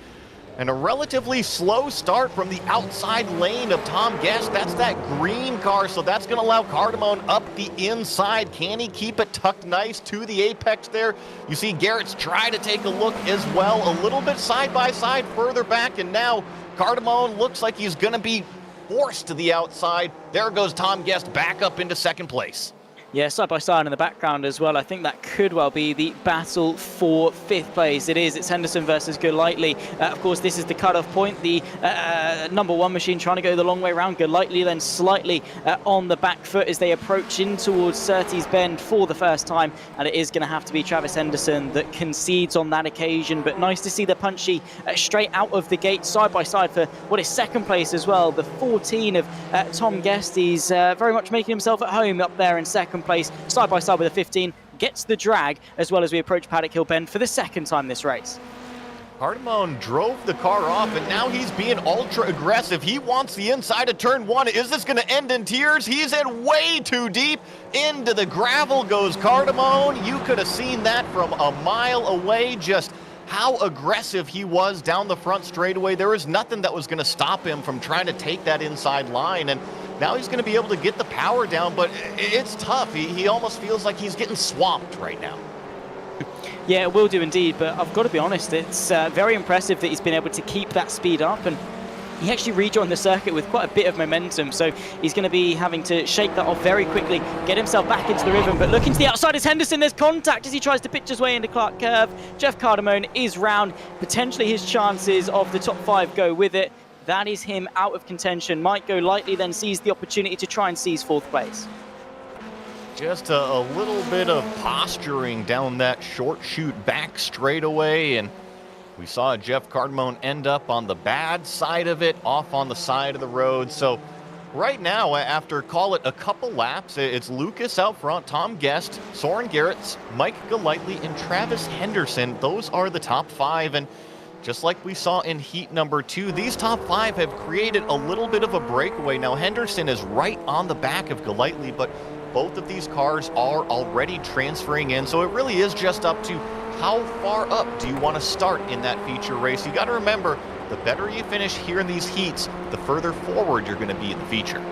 And a relatively slow start from the outside lane of Tom Guest. That's that green car, so that's going to allow Cardamone up the inside. Can he keep it tucked nice to the apex there? You see Garrett's try to take a look as well, a little bit side by side further back, and now Cardamone looks like he's going to be forced to the outside. There goes Tom Guest back up into second place. Yeah, side by side in the background as well. I think that could well be the battle for 5th place. It is. It's Henderson versus Golightly. Of course, this is the cutoff point. The number 1 machine trying to go the long way around. Golightly then slightly on the back foot as they approach in towards Surtees Bend for the first time. And it is going to have to be Travis Henderson that concedes on that occasion. But nice to see the punchy straight out of the gate, side by side for what is second place as well. The 14 of Tom Guest. He's very much making himself at home up there in second place, side by side with a 15, gets the drag as well as we approach Paddock Hill Bend for the second time this race. Cardamone drove the car off, and now he's being ultra aggressive. He wants the inside of turn 1. Is this going to end in tears? He's in way too deep. Into the gravel goes Cardamone. You could have seen that from a mile away, just how aggressive he was down the front straightaway. There was nothing that was going to stop him from trying to take that inside line, and now he's going to be able to get the power down, but it's tough. He almost feels like he's getting swamped right now. Yeah, it will do indeed, but I've got to be honest, it's very impressive that he's been able to keep that speed up, and he actually rejoined the circuit with quite a bit of momentum, so he's going to be having to shake that off very quickly, get himself back into the rhythm. But looking to the outside is Henderson. There's contact as he tries to pitch his way into Clark Curve. Jeff Cardamone is round. Potentially his chances of the top 5 go with it. That is him out of contention. Mike Golightly then sees the opportunity to try and seize 4th place. Just a little bit of posturing down that short chute back straightaway, and we saw Jeff Cardamone end up on the bad side of it, off on the side of the road. So right now, after call it a couple laps, it's Lucas out front, Tom Guest, Soren Gerrits, Mike Golightly, and Travis Henderson. Those are the top 5, and just like we saw in heat number 2, these top 5 have created a little bit of a breakaway. Now Henderson is right on the back of Golightly, but both of these cars are already transferring in, so it really is just up to how far up do you want to start in that feature race. You got to remember, the better you finish here in these heats, the further forward you're going to be in the feature.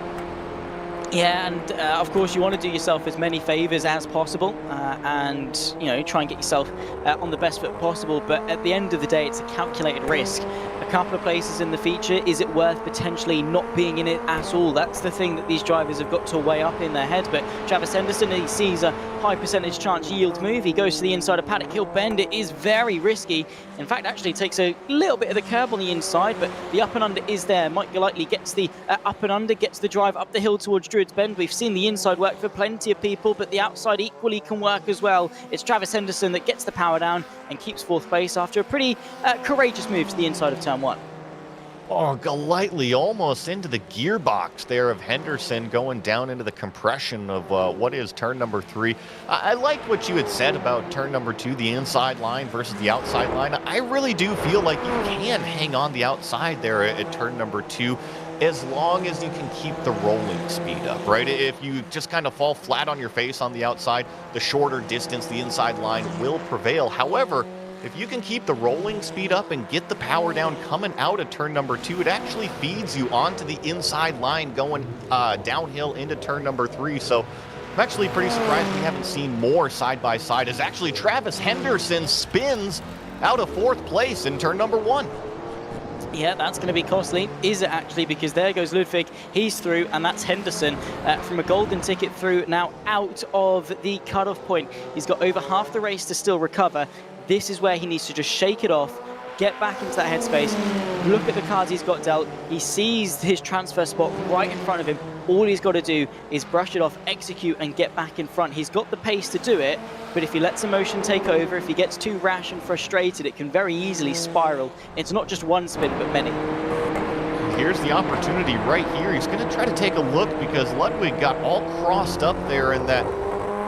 Yeah, and of course you want to do yourself as many favors as possible and try and get yourself on the best foot possible, but at the end of the day it's a calculated risk. A couple of places in the feature, is it worth potentially not being in it at all? That's the thing that these drivers have got to weigh up in their head. But Travis Henderson, he sees a high percentage chance yield move. He goes to the inside of Paddock Hill Bend. It is very risky. In fact, actually takes a little bit of the curb on the inside, but the up and under is there. Mike Golightly gets the up and under, gets the drive up the hill towards Druids Bend. We've seen the inside work for plenty of people, but the outside equally can work as well. It's Travis Henderson that gets the power down and keeps 4th place after a pretty courageous move to the inside of turn 1. Oh, Golightly almost into the gearbox there of Henderson, going down into the compression of what is turn number 3. I like what you had said about turn number 2, the inside line versus the outside line. I really do feel like you can hang on the outside there at turn number 2 as long as you can keep the rolling speed up, right? If you just kind of fall flat on your face on the outside, the shorter distance, the inside line will prevail. However, if you can keep the rolling speed up and get the power down coming out of turn number 2, it actually feeds you onto the inside line going downhill into turn number 3. So I'm actually pretty surprised we haven't seen more side by side, as actually Travis Henderson spins out of 4th place in turn number 1. Yeah, that's going to be costly. Is it actually? Because there goes Ludwig. He's through, and that's Henderson from a golden ticket through, now out of the cutoff point. He's got over half the race to still recover. This is where he needs to just shake it off, get back into that headspace, look at the cards he's got dealt. He sees his transfer spot right in front of him, All he's got to do is brush it off, execute, and get back in front. He's got the pace to do it, but if he lets emotion take over, if he gets too rash and frustrated, it can very easily spiral. It's not just one spin, but many. Here's the opportunity right here. He's going to try to take a look because Ludwig got all crossed up there in that,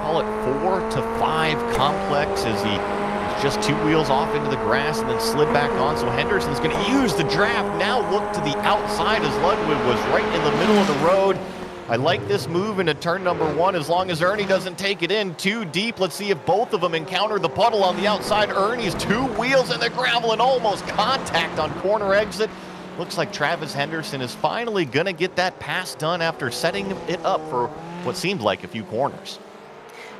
call it 4 to 5 complex as he was just 2 wheels off into the grass and then slid back on. So Henderson's going to use the draft. Now look to the outside as Ludwig was right in the middle of the road. I like this move into turn number 1 as long as Ernie doesn't take it in too deep. Let's see if both of them encounter the puddle on the outside. Ernie's 2 wheels in the gravel and almost contact on corner exit. Looks like Travis Henderson is finally going to get that pass done after setting it up for what seemed like a few corners.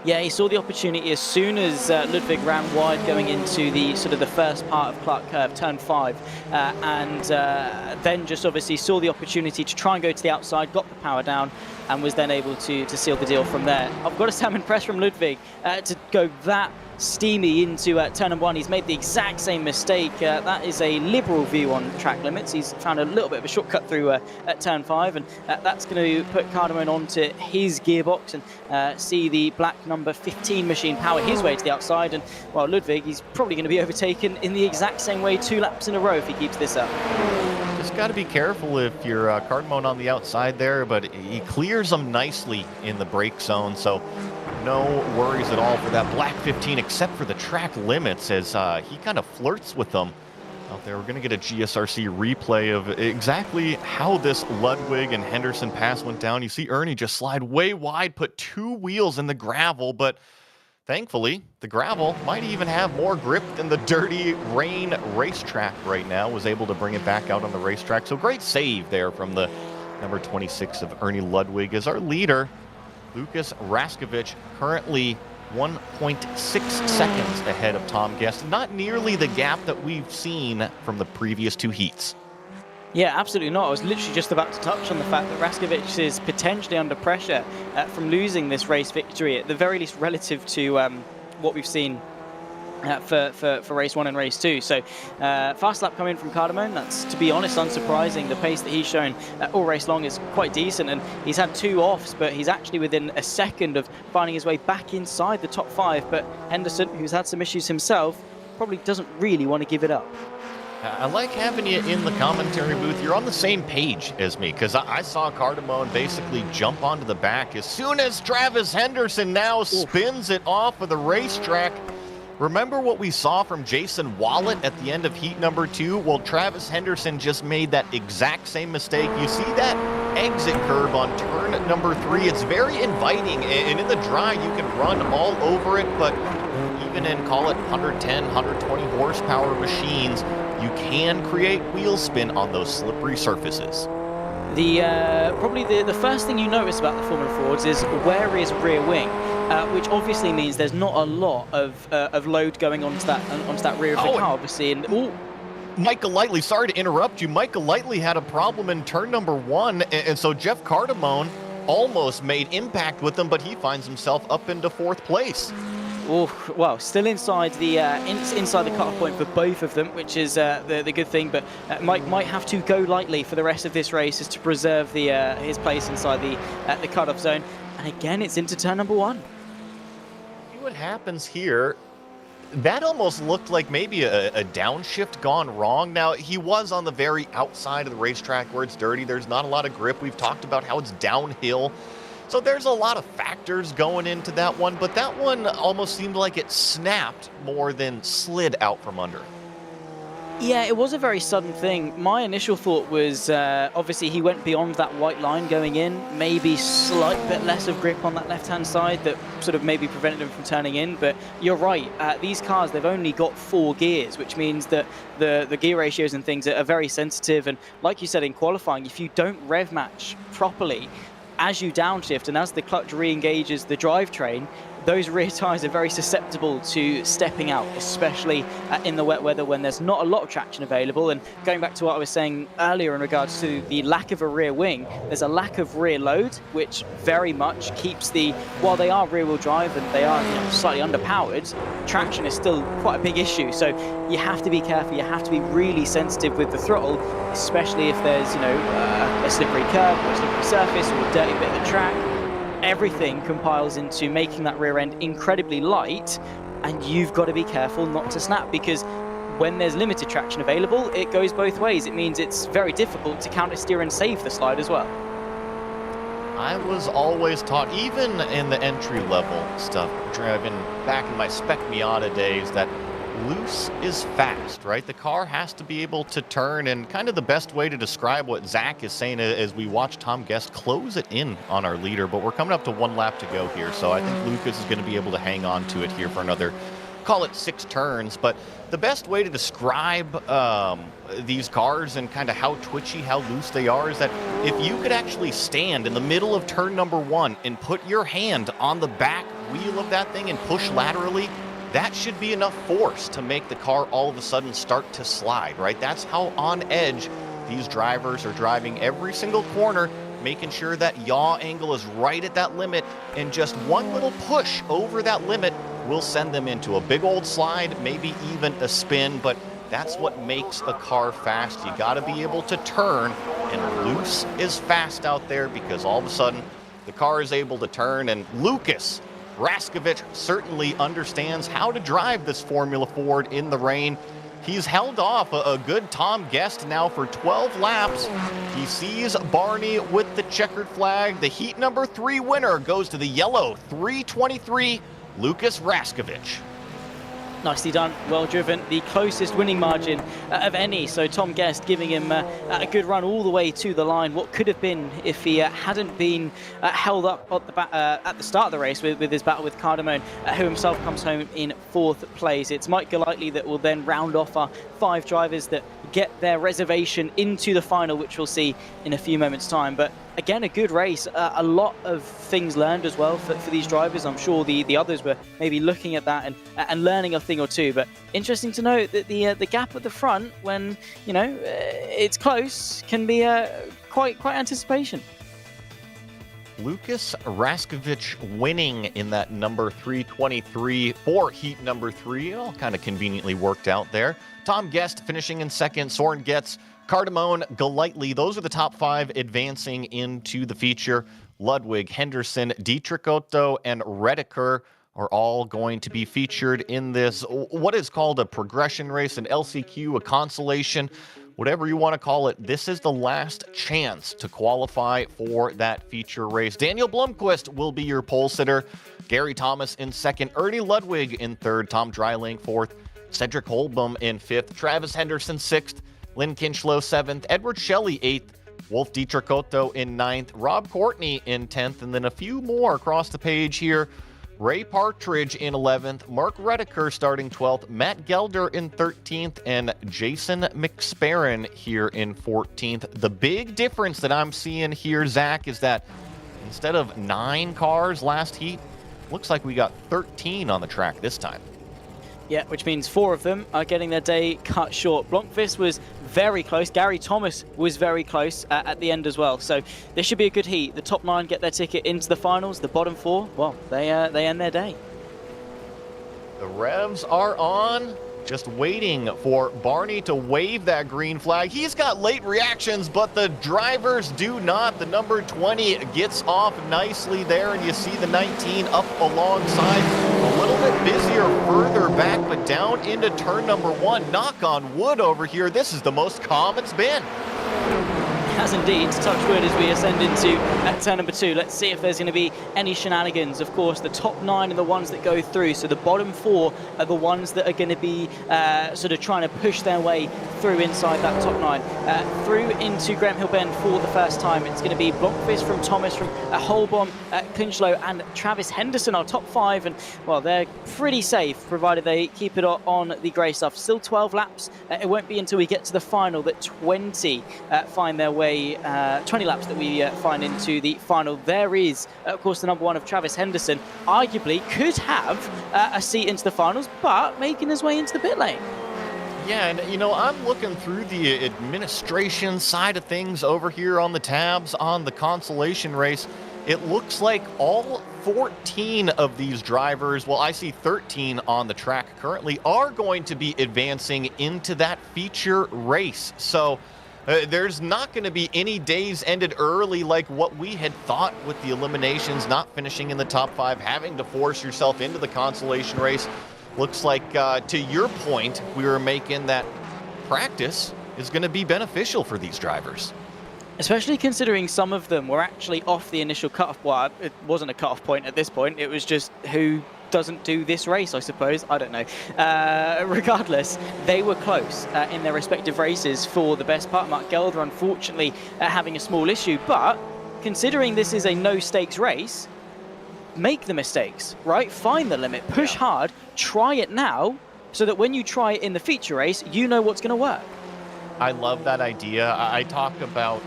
Yeah, he saw the opportunity as soon as Ludwig ran wide going into the sort of the first part of Clark Curve, turn 5, and then just obviously saw the opportunity to try and go to the outside, got the power down, and was then able to seal the deal from there. I've got to say I'm impressed from Ludwig to go that steamy into turn number 1. He's made the exact same mistake. That is a liberal view on track limits. He's found a little bit of a shortcut through at turn 5, and that's going to put Cardamone onto his gearbox and see the black number 15 machine power his way to the outside. And well, Ludwig, he's probably going to be overtaken in the exact same way 2 laps in a row if he keeps this up. Just got to be careful if you're Cardamone on the outside there, but he clears them nicely in the brake zone, so no worries at all for that black 15, except for the track limits as he kind of flirts with them out there. We're going to get a GSRC replay of exactly how this Ludwig and Henderson pass went down. You see Ernie just slide way wide, put 2 wheels in the gravel, but thankfully, the gravel might even have more grip than the dirty rain racetrack right now. Was able to bring it back out on the racetrack. So great save there from the number 26 of Ernie Ludwig as our leader. Lucas Raskovich currently 1.6 seconds ahead of Tom Guest. Not nearly the gap that we've seen from the previous 2 heats. Yeah, absolutely not. I was literally just about to touch on the fact that Raskovich is potentially under pressure from losing this race victory, at the very least relative to what we've seen for race 1 and race 2. So fast lap coming from Cardamone. That's, to be honest, unsurprising. The pace that he's shown all race long is quite decent, and he's had 2 offs, but he's actually within a second of finding his way back inside the top 5. But Henderson, who's had some issues himself, probably doesn't really want to give it up. I like having you in the commentary booth. You're on the same page as me, because I saw Cardamone basically jump onto the back as soon as Travis Henderson now spins it off of the racetrack. Remember what we saw from Jason Wallet at the end of heat number 2? Well, Travis Henderson just made that exact same mistake. You see that exit curve on turn number 3. It's very inviting, and in the dry, you can run all over it, but even in, call it 110, 120 horsepower machines, you can create wheel spin on those slippery surfaces. Probably the first thing you notice about the Formula Fords is where is rear wing, which obviously means there's not a lot of load going onto that rear of the car, obviously. And Michael Lightly, sorry to interrupt you. Michael Lightly had a problem in turn number 1, and so Jeff Cardamone almost made impact with him, but he finds himself up into 4th place. Oh, well, still inside the inside the cut-off point for both of them, which is the good thing. But might have to go lightly for the rest of this race, is to preserve his place inside the cut-off zone. And again, it's into turn number 1. See what happens here. That almost looked like maybe a downshift gone wrong. Now, he was on the very outside of the racetrack where it's dirty. There's not a lot of grip. We've talked about how it's downhill. So there's a lot of factors going into that one, but that one almost seemed like it snapped more than slid out from under. Yeah, it was a very sudden thing. My initial thought was, obviously he went beyond that white line going in, maybe slight bit less of grip on that left-hand side that sort of maybe prevented him from turning in. But you're right, these cars, they've only got 4 gears, which means that the gear ratios and things are very sensitive. And like you said in qualifying, if you don't rev match properly, as you downshift and as the clutch re-engages the drivetrain, those rear tyres are very susceptible to stepping out, especially in the wet weather when there's not a lot of traction available. And going back to what I was saying earlier in regards to the lack of a rear wing, there's a lack of rear load, which very much keeps while they are rear-wheel drive and they are slightly underpowered, traction is still quite a big issue. So you have to be careful, you have to be really sensitive with the throttle, especially if there's a slippery curb or a slippery surface or a dirty bit of the track. Everything compiles into making that rear end incredibly light, and you've got to be careful not to snap, because when there's limited traction available, it goes both ways. It means it's very difficult to counter steer and save the slide as well. I was always taught, even in the entry-level stuff, driving back in my Spec Miata days, that loose is fast, right? The car has to be able to turn, and kind of the best way to describe what Zach is saying is we watch Tom Guest close it in on our leader, but we're coming up to 1 lap to go here, so I think Lucas is going to be able to hang on to it here for another, call it 6 turns. But the best way to describe these cars and kind of how twitchy, how loose they are, is that if you could actually stand in the middle of turn number 1 and put your hand on the back wheel of that thing and push laterally, that should be enough force to make the car all of a sudden start to slide, right? That's how on edge these drivers are driving every single corner, making sure that yaw angle is right at that limit, and just one little push over that limit will send them into a big old slide, maybe even a spin. But that's what makes a car fast. You got to be able to turn, and loose is fast out there because all of a sudden the car is able to turn. And Lucas Raskovich certainly understands how to drive this Formula Ford in the rain. He's held off a good Tom Guest now for 12 laps. He sees Barney with the checkered flag. The heat number 3 winner goes to the yellow 323, Lucas Raskovich. Nicely done, well driven, the closest winning margin of any. So Tom Guest giving him a good run all the way to the line. What could have been if he hadn't been held up at the start of the race with his battle with Cardamone, who himself comes home in 4th place. It's Mike Golightly that will then round off our 5 drivers that get their reservation into the final, which we'll see in a few moments' time. But again, a good race, a lot of things learned as well for these drivers. I'm sure the others were maybe looking at that and learning a thing or two. But interesting to note that the gap at the front, when it's close, can be quite anticipation. Lucas Raskovich winning in that number 323 for heat number 3. All kind of conveniently worked out there. Tom Guest finishing in 2nd. Soren Getz, Cardamone, Golightly. Those are the top 5 advancing into the feature. Ludwig, Henderson, Dietrich Otto, and Redeker are all going to be featured in this, what is called a progression race, an LCQ, a consolation, whatever you want to call it. This is the last chance to qualify for that feature race. Daniel Blomqvist will be your pole sitter. Gary Thomas in 2nd. Ernie Ludwig in 3rd. Tom Dreiling 4th. Cedric Holbom in 5th. Travis Henderson 6th. Lynn Kinchlow 7th. Edward Shelley 8th. Wolf Dietrich Otto in 9th. Rob Courtney in 10th. And then a few more across the page here. Ray Partridge in 11th, Mark Redeker starting 12th, Matt Gelder in 13th, and Jason McSparron here in 14th. The big difference that I'm seeing here, Zach, is that instead of 9 cars last heat, looks like we got 13 on the track this time. Yeah, which means 4 of them are getting their day cut short. Blomqvist was very close. Gary Thomas was very close at the end as well. So this should be a good heat. The top 9 get their ticket into the finals. The bottom 4, well, they end their day. The revs are on. Just waiting for Barney to wave that green flag. He's got late reactions, but the drivers do not. The number 20 gets off nicely there, and you see the 19 up alongside. A little bit busier further back, but down into turn number 1. Knock on wood over here. This is the most calm it's been. Has indeed, touch wood as we ascend into turn number 2. Let's see if there's going to be any shenanigans. Of course, the top 9 are the ones that go through, so the bottom 4 are the ones that are going to be sort of trying to push their way through inside that top 9. Through into Graham Hill Bend for the first time. It's going to be Blomqvist from Thomas, from Holbom, Kinchlow, and Travis Henderson, our top 5. And, well, they're pretty safe, provided they keep it on the grey stuff. Still 12 laps. It won't be until we get to the final that 20 find their way way 20 laps that we find into the final. There is, of course, the number 1 of Travis Henderson, arguably could have a seat into the finals, but making his way into the pit lane. Yeah, and you know, I'm looking through the administration side of things over here on the tabs on the consolation race. It looks like all 14 of these drivers, well, I see 13 on the track currently, are going to be advancing into that feature race. So there's not going to be any days ended early like what we had thought with the eliminations, not finishing in the top 5, having to force yourself into the consolation race. Looks like, to your point, we were making that practice is going to be beneficial for these drivers. Especially considering some of them were actually off the initial cutoff. Well, it wasn't a cutoff point at this point. It was just who doesn't do this race, I suppose. I don't know. Regardless, they were close in their respective races for the best part. Mark Gelder, unfortunately, having a small issue. But considering this is a no-stakes race, make the mistakes, right? Find the limit, push hard, try it now, so that when you try it in the feature race, you know what's going to work. I love that idea. I talk about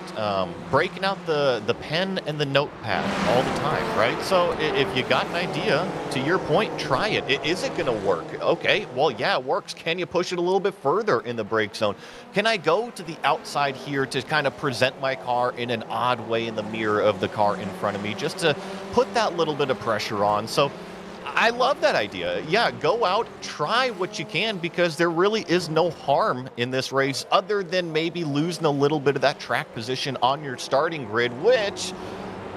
breaking out the pen and the notepad all the time, right? So if you got an idea, to your point, try it. Is it going to work? Okay, well, yeah, it works. Can you push it a little bit further in the brake zone? Can I go to the outside here to kind of present my car in an odd way in the mirror of the car in front of me, just to put that little bit of pressure on? So I love that idea. Yeah, go out, try what you can, because there really is no harm in this race other than maybe losing a little bit of that track position on your starting grid, which,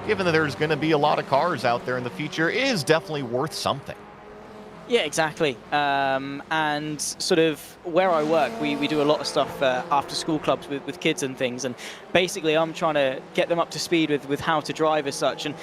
given that there's going to be a lot of cars out there in the future, is definitely worth something. Yeah, exactly. And sort of where I work, we do a lot of stuff after school clubs with kids and things. And basically, I'm trying to get them up to speed with how to drive as such. And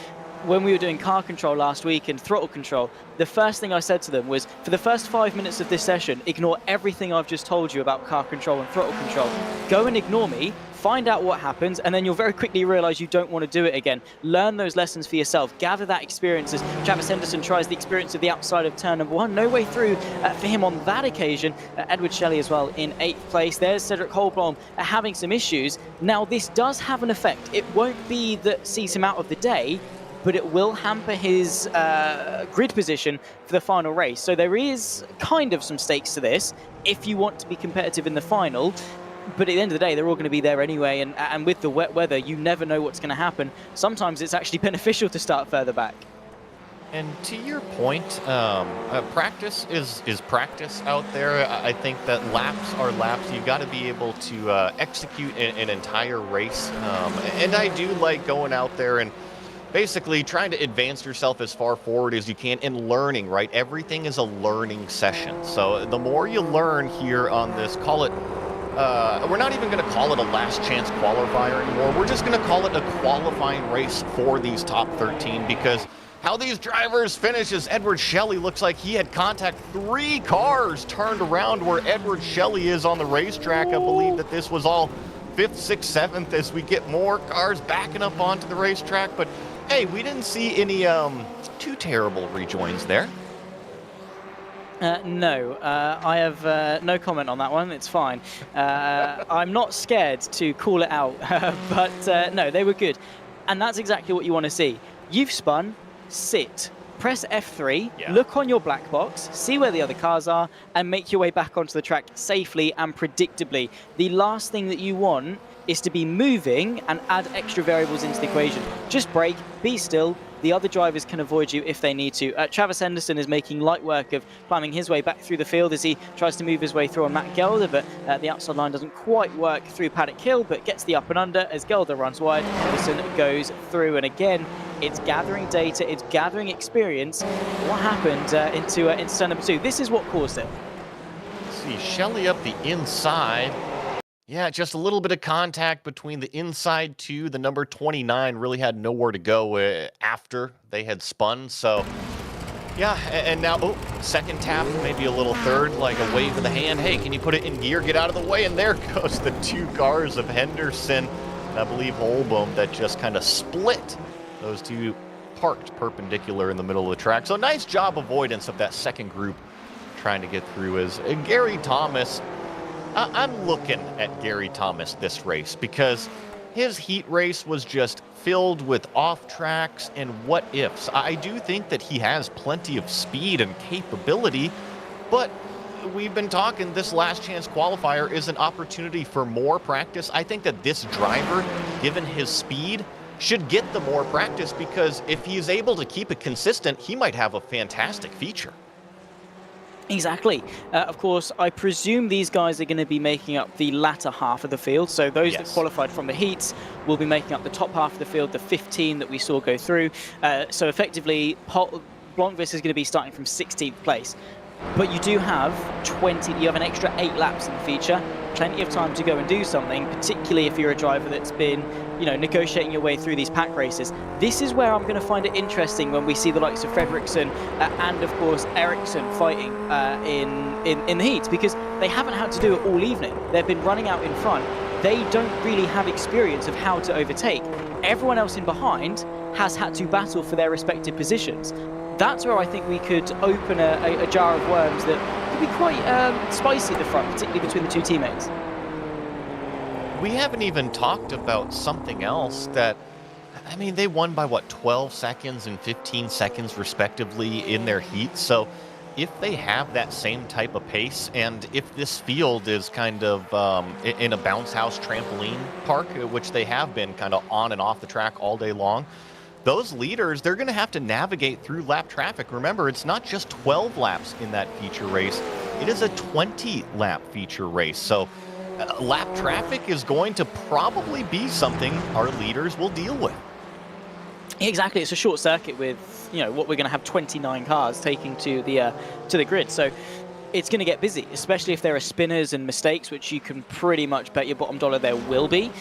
when we were doing car control last week and throttle control, the first thing I said to them was, for the first 5 minutes of this session, ignore everything I've just told you about car control and throttle control. Go and ignore me, find out what happens, and then you'll very quickly realize you don't want to do it again. Learn those lessons for yourself. Gather that experience as Travis Henderson tries the experience of the outside of turn number 1. No way through for him on that occasion. Edward Shelley as well in 8th place. There's Cedric Holblom having some issues. Now, this does have an effect. It won't be that sees him out of the day, but it will hamper his grid position for the final race. So there is kind of some stakes to this if you want to be competitive in the final. But at the end of the day, they're all going to be there anyway. And with the wet weather, you never know what's going to happen. Sometimes it's actually beneficial to start further back. And to your point, practice is practice out there. I think that laps are laps. You've got to be able to execute an entire race. And I do like going out there and basically trying to advance yourself as far forward as you can in learning, right? Everything is a learning session. So the more you learn here on this, call it, we're not even going to call it a last chance qualifier anymore. We're just going to call it a qualifying race for these top 13, because how these drivers finish is Edward Shelley looks like he had contact 3 cars turned around where Edward Shelley is on the racetrack. I believe that this was all 5th, 6th, 7th as we get more cars backing up onto the racetrack. But hey, we didn't see any too terrible rejoins there. No, I have no comment on that one. It's fine. I'm not scared to call it out, but no, they were good. And that's exactly what you want to see. You've spun, sit, press F3, look on your black box, see where the other cars are, and make your way back onto the track safely and predictably. The last thing that you want is to be moving and add extra variables into the equation. Just brake, be still. The other drivers can avoid you if they need to. Travis Henderson is making light work of climbing his way back through the field as he tries to move his way through on Matt Gelder, but the outside line doesn't quite work through Paddock Hill, but gets the up and under as Gelder runs wide. Henderson goes through, and again, it's gathering data, it's gathering experience. What happened into turn number 2? This is what caused it. See, Shelley up the inside. Yeah, just a little bit of contact between the inside 2. The number 29 really had nowhere to go after they had spun. So, yeah, and now, second tap, maybe a little third, like a wave of the hand. Hey, can you put it in gear? Get out of the way. And there goes the 2 cars of Henderson, and I believe Holbohm, that just kind of split those 2 parked perpendicular in the middle of the track. So nice job avoidance of that second group trying to get through as Gary Thomas. I'm looking at Gary Thomas this race because his heat race was just filled with off tracks and what ifs. I do think that he has plenty of speed and capability, but we've been talking, this last chance qualifier is an opportunity for more practice. I think that this driver, given his speed, should get the more practice, because if he's able to keep it consistent, he might have a fantastic feature. Exactly. Of course, I presume these guys are going to be making up the latter half of the field. So those that qualified from the heats will be making up the top half of the field, the 15 that we saw go through. So effectively, Blomqvist is going to be starting from 16th place. But you do have you have an extra 8 laps in the feature, plenty of time to go and do something, particularly if you're a driver that's been, negotiating your way through these pack races. This is where I'm going to find it interesting when we see the likes of Fredriksson and, of course, Ericsson fighting in the heats, because they haven't had to do it all evening. They've been running out in front. They don't really have experience of how to overtake. Everyone else in behind has had to battle for their respective positions. That's where I think we could open a jar of worms that could be quite spicy at the front, particularly between the two teammates. We haven't even talked about something else that, I mean, they won by, 12 seconds and 15 seconds respectively in their heat. So if they have that same type of pace, and if this field is kind of in a bounce house trampoline park, which they have been kind of on and off the track all day long, those leaders, they're going to have to navigate through lap traffic. Remember, it's not just 12 laps in that feature race. It is a 20-lap feature race. So lap traffic is going to probably be something our leaders will deal with. Exactly. It's a short circuit with, what we're going to have 29 cars taking to the grid. So it's going to get busy, especially if there are spinners and mistakes, which you can pretty much bet your bottom dollar there will be.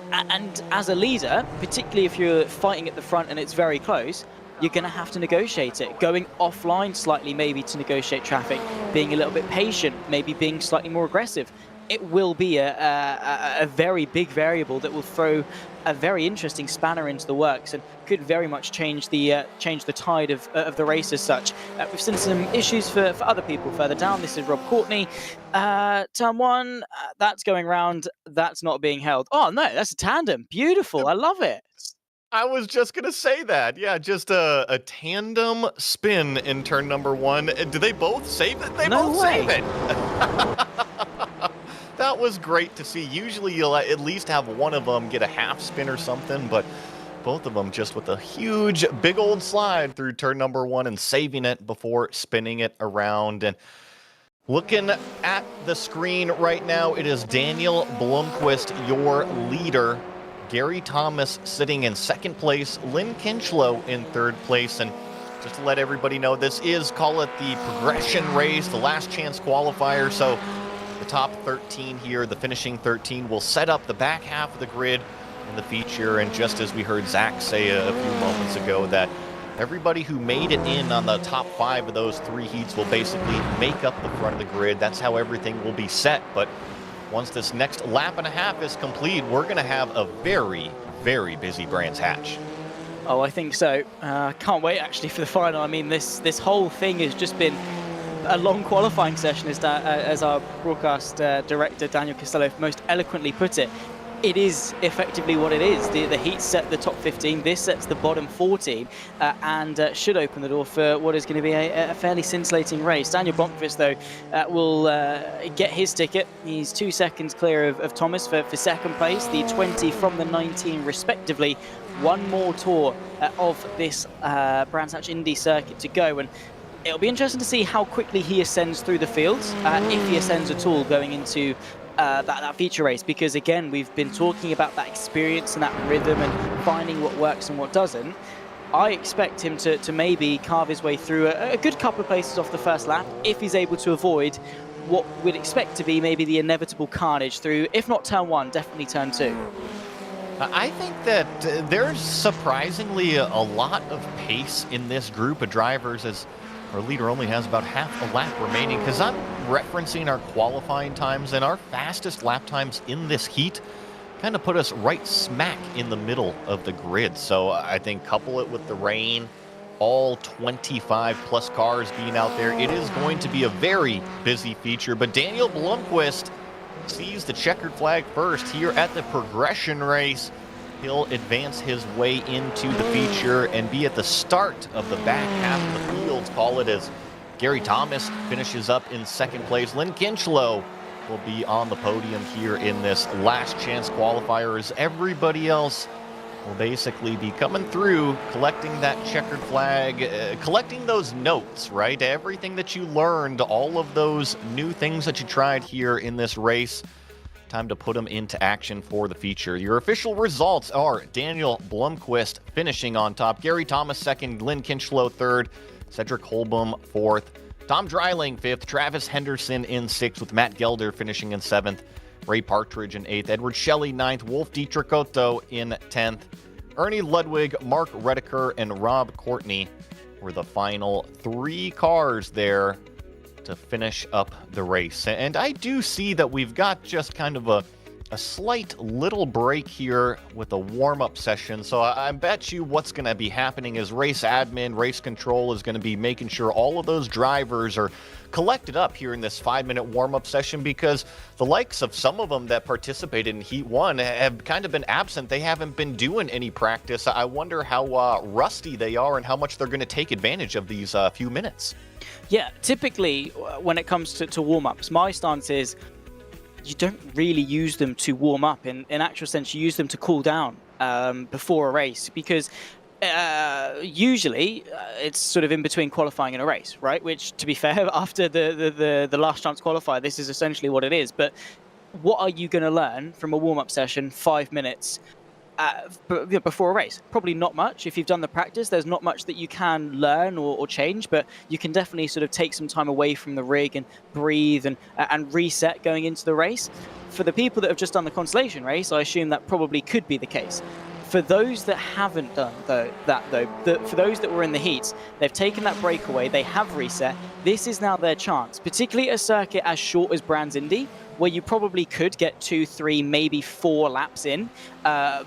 And as a leader, particularly if you're fighting at the front and it's very close, you're going to have to negotiate it. Going offline slightly, maybe to negotiate traffic, being a little bit patient, maybe being slightly more aggressive. It will be a very big variable that will throw a very interesting spanner into the works and could very much change the tide of the race as such. We've seen some issues for other people further down. This is Rob Courtney. Turn 1, that's going round. That's not being held. Oh, no, that's a tandem. Beautiful. I love it. I was just going to say that. Yeah, just a tandem spin in turn number 1. Do they both save it? They both save it. That was great to see. Usually you'll at least have one of them get a half spin or something, but both of them just with a huge, big old slide through turn number 1 and saving it before spinning it around. And looking at the screen right now, it is Daniel Blomqvist, your leader. Gary Thomas sitting in 2nd place, Lynn Kinchlow in 3rd place. And just to let everybody know, this is, call it the progression race, the last chance qualifier. So the top 13 here, the finishing 13, will set up the back half of the grid in the feature. And just as we heard Zach say a few moments ago, that everybody who made it in on the top 5 of those 3 heats will basically make up the front of the grid. That's how everything will be set. But once this next lap and a half is complete, we're going to have a very, very busy Brands Hatch. Oh, I think so. Can't wait actually for the final. I mean, this whole thing has just been a long qualifying session, as our broadcast director Daniel Costello most eloquently put it. It is effectively what it is. The heat set the top 15, this sets the bottom 14, and should open the door for what is going to be a fairly scintillating race. Daniel Blomqvist, though, will get his ticket. He's 2 seconds clear of Thomas for 2nd place, the 20 from the 19 respectively. One more tour of this Brands Hatch Indy circuit to go, and it'll be interesting to see how quickly he ascends through the fields, if he ascends at all going into that feature race, because again, we've been talking about that experience and that rhythm and finding what works and what doesn't. I expect him to maybe carve his way through a good couple of places off the first lap if he's able to avoid what we'd expect to be maybe the inevitable carnage through, if not turn 1, definitely turn 2. I think that there's surprisingly a lot of pace in this group of drivers, as our leader only has about half a lap remaining, because I'm referencing our qualifying times, and our fastest lap times in this heat kind of put us right smack in the middle of the grid. So I think couple it with the rain, all 25 plus cars being out there, it is going to be a very busy feature. But Daniel Blomqvist sees the checkered flag first here at the progression race. he'll advance his way into the feature and be at the start of the back half of the field. Call it as Gary Thomas finishes up in second place. Lynn Kinchlow will be on the podium here in this last chance qualifier, as everybody else will basically be coming through, collecting that checkered flag, collecting those notes, right? Everything that you learned, all of those new things that you tried here in this race. Time to put them into action for the feature. Your official results are Daniel Blomqvist finishing on top, Gary Thomas second, Lynn Kinchlow third, Cedric Holbom fourth, Tom Dreiling fifth, Travis Henderson in sixth, with Matt Gelder finishing in seventh, Ray Partridge in eighth, Edward Shelley ninth, Wolf Dietrich-Otto in 10th, Ernie Ludwig, Mark Redeker, and Rob Courtney were the final three cars there to finish up the race. And I do see that we've got just kind of a slight little break here with a warm-up session. So I bet you what's going to be happening is race admin, race control is going to be making sure all of those drivers are collected up here in this 5-minute warm-up session, because the likes of some of them that participated in Heat 1 have kind of been absent. They haven't been doing any practice. I wonder how rusty they are and how much they're going to take advantage of these few minutes. Yeah, typically when it comes to warm-ups, my stance is you don't really use them to warm up. In actual sense, you use them to cool down before a race, because usually it's sort of in between qualifying and a race, right? Which, to be fair, after the last chance qualifier, this is essentially what it is. But what are you going to learn from a warm-up session 5 minutes before a race? Probably not much. If you've done the practice, there's not much that you can learn or change, but you can definitely sort of take some time away from the rig and breathe and reset going into the race. For the people that have just done the consolation race, I assume that probably could be the case. For those that haven't done for those that were in the heats, they've taken that breakaway, they have reset. This is now their chance, particularly a circuit as short as Brands Indy, where you probably could get 2, 3, maybe 4 laps in